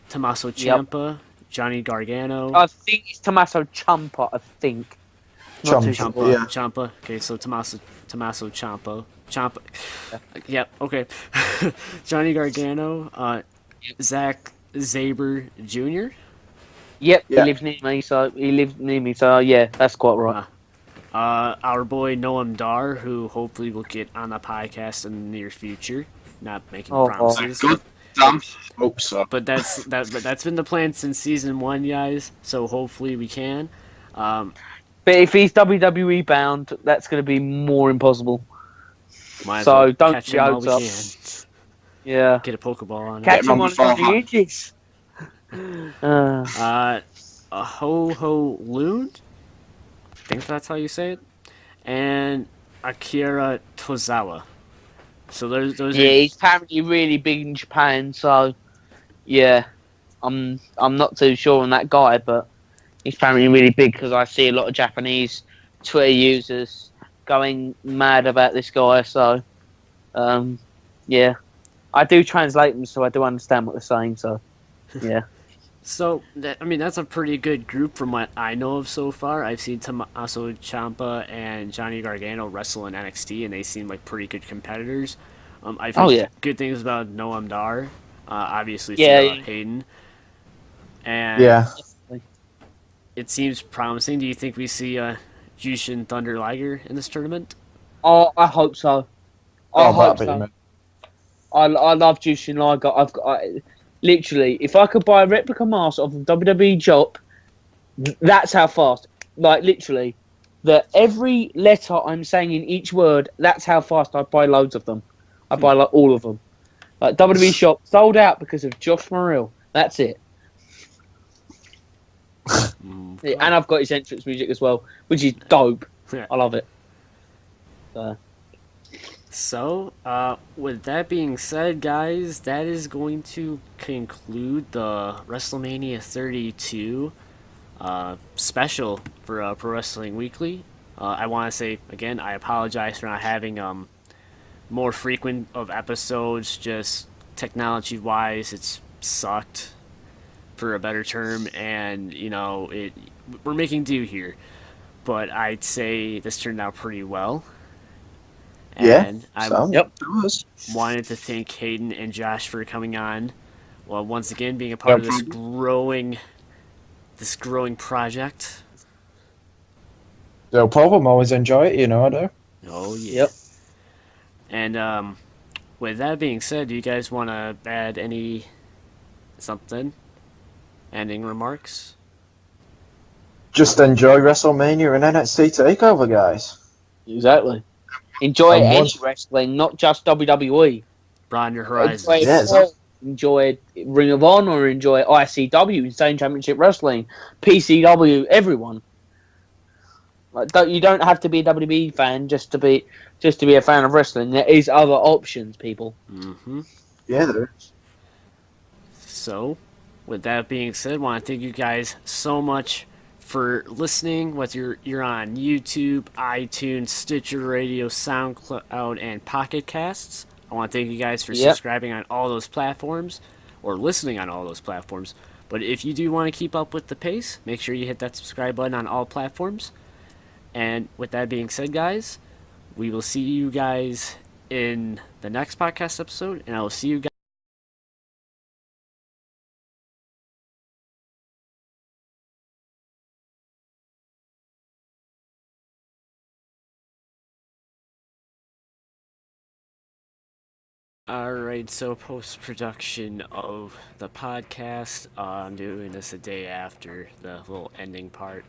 Tommaso Ciampa, Johnny Gargano. I think it's Tommaso Ciampa, I think. Not too Ciampa, sure. Ciampa. yeah. Ciampa. Okay, so Tommaso Ciampa. Ciampa. Yep. Okay. Johnny Gargano. Zack Sabre Jr. Yep, Yeah. he lives near me, so yeah, that's quite right. Our boy Noam Dar, who hopefully will get on the podcast in the near future. Not making Oh, promises, Good. Damn. Hope so. but that's been the plan since season 1, guys. So hopefully we can. But if he's WWE bound, that's going to be more impossible. Might as So well don't catch get him while hopes we up. can. Yeah. Get a Pokeball on him. Catch him him on on before the edges. A Ho Loon. I think that's how you say it. And Akira Tozawa. So those Yeah, are he's apparently really big in Japan, so yeah, I'm not too sure on that guy, but he's apparently really big because I see a lot of Japanese Twitter users going mad about this guy. So yeah, I do translate them, so I do understand what they're saying. So yeah. So, that's a pretty good group from what I know of so far. I've seen Tommaso Ciampa and Johnny Gargano wrestle in NXT, and they seem like pretty good competitors. I've heard good things about Noam Dar, obviously Yeah. Hayden. And Yeah. it seems promising. Do you think we see Jushin Thunder Liger in this tournament? Oh, I hope so. I hope that'd be so. amazing. I love Jushin Liger. Literally, if I could buy a replica mask of a WWE shop, that's how fast. Like literally, that every letter I'm saying in each word, that's how fast I buy loads of them. I buy like all of them. Like WWE shop sold out because of Josh Morrill. That's it. Yeah, and I've got his entrance music as well, which is dope. Yeah. I love it. So, with that being said, guys, that is going to conclude the WrestleMania 32 special for Pro Wrestling Weekly. I want to say, again, I apologize for not having more frequent of episodes, just technology-wise, it's sucked, for a better term, and, we're making do here. But I'd say this turned out pretty well. And I wanted to thank Hayden and Josh for coming on. Well, once again, being a part of this growing project. No problem. Always enjoy it. I do. Oh yeah. Yep. And with that being said, do you guys want to add any ending remarks? Just enjoy WrestleMania and NXT TakeOver, guys. Exactly. Enjoy And any wrestling, not just WWE. Broaden your horizons. Enjoy Ring of Honor, enjoy ICW, Insane Championship Wrestling, PCW, everyone. Like, you don't have to be a WWE fan just to be a fan of wrestling. There is other options, people. Mm-hmm. Yeah, there is. So, with that being said, I want to thank you guys so much for listening, whether you're on YouTube, iTunes, Stitcher Radio, SoundCloud, and Pocket Casts. I want to thank you guys for subscribing on all those platforms, or listening on all those platforms. But if you do want to keep up with the pace, make sure you hit that subscribe button on all platforms. And with that being said, guys, we will see you guys in the next podcast episode, and I will see you guys. Alright, so post-production of the podcast, I'm doing this a day after the little ending part.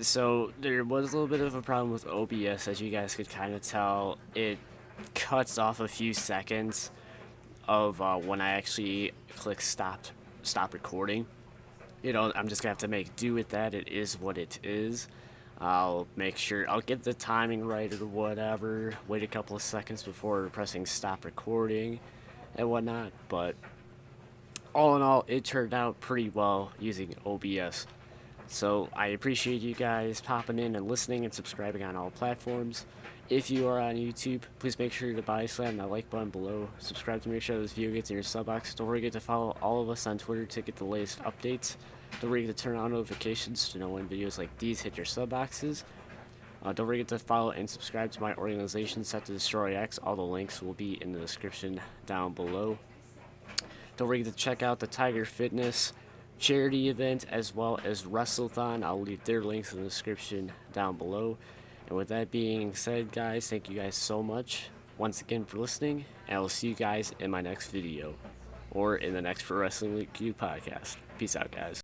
So there was a little bit of a problem with OBS, as you guys could kind of tell. It cuts off a few seconds of when I actually click stop recording. I'm just gonna have to make do with that. It is what it is. I'll make sure I'll get the timing right or whatever. Wait a couple of seconds before pressing stop recording and whatnot. But all in all, it turned out pretty well using OBS. So I appreciate you guys popping in and listening and subscribing on all platforms. If you are on YouTube, please make sure to slam that like button below. Subscribe to make sure this video gets in your sub box. Don't forget to follow all of us on Twitter to get the latest updates. Don't forget to turn on notifications to know when videos like these hit your sub boxes. Don't forget to follow and subscribe to my organization, Set to Destroy X. All the links will be in the description down below. Don't forget to check out the TigerFitness charity event as well as WrestleThon. I'll leave their links in the description down below. And with that being said, guys, thank you guys so much once again for listening, and I will see you guys in my next video or in the next Pro Wrestling Week Q podcast. Peace out, guys.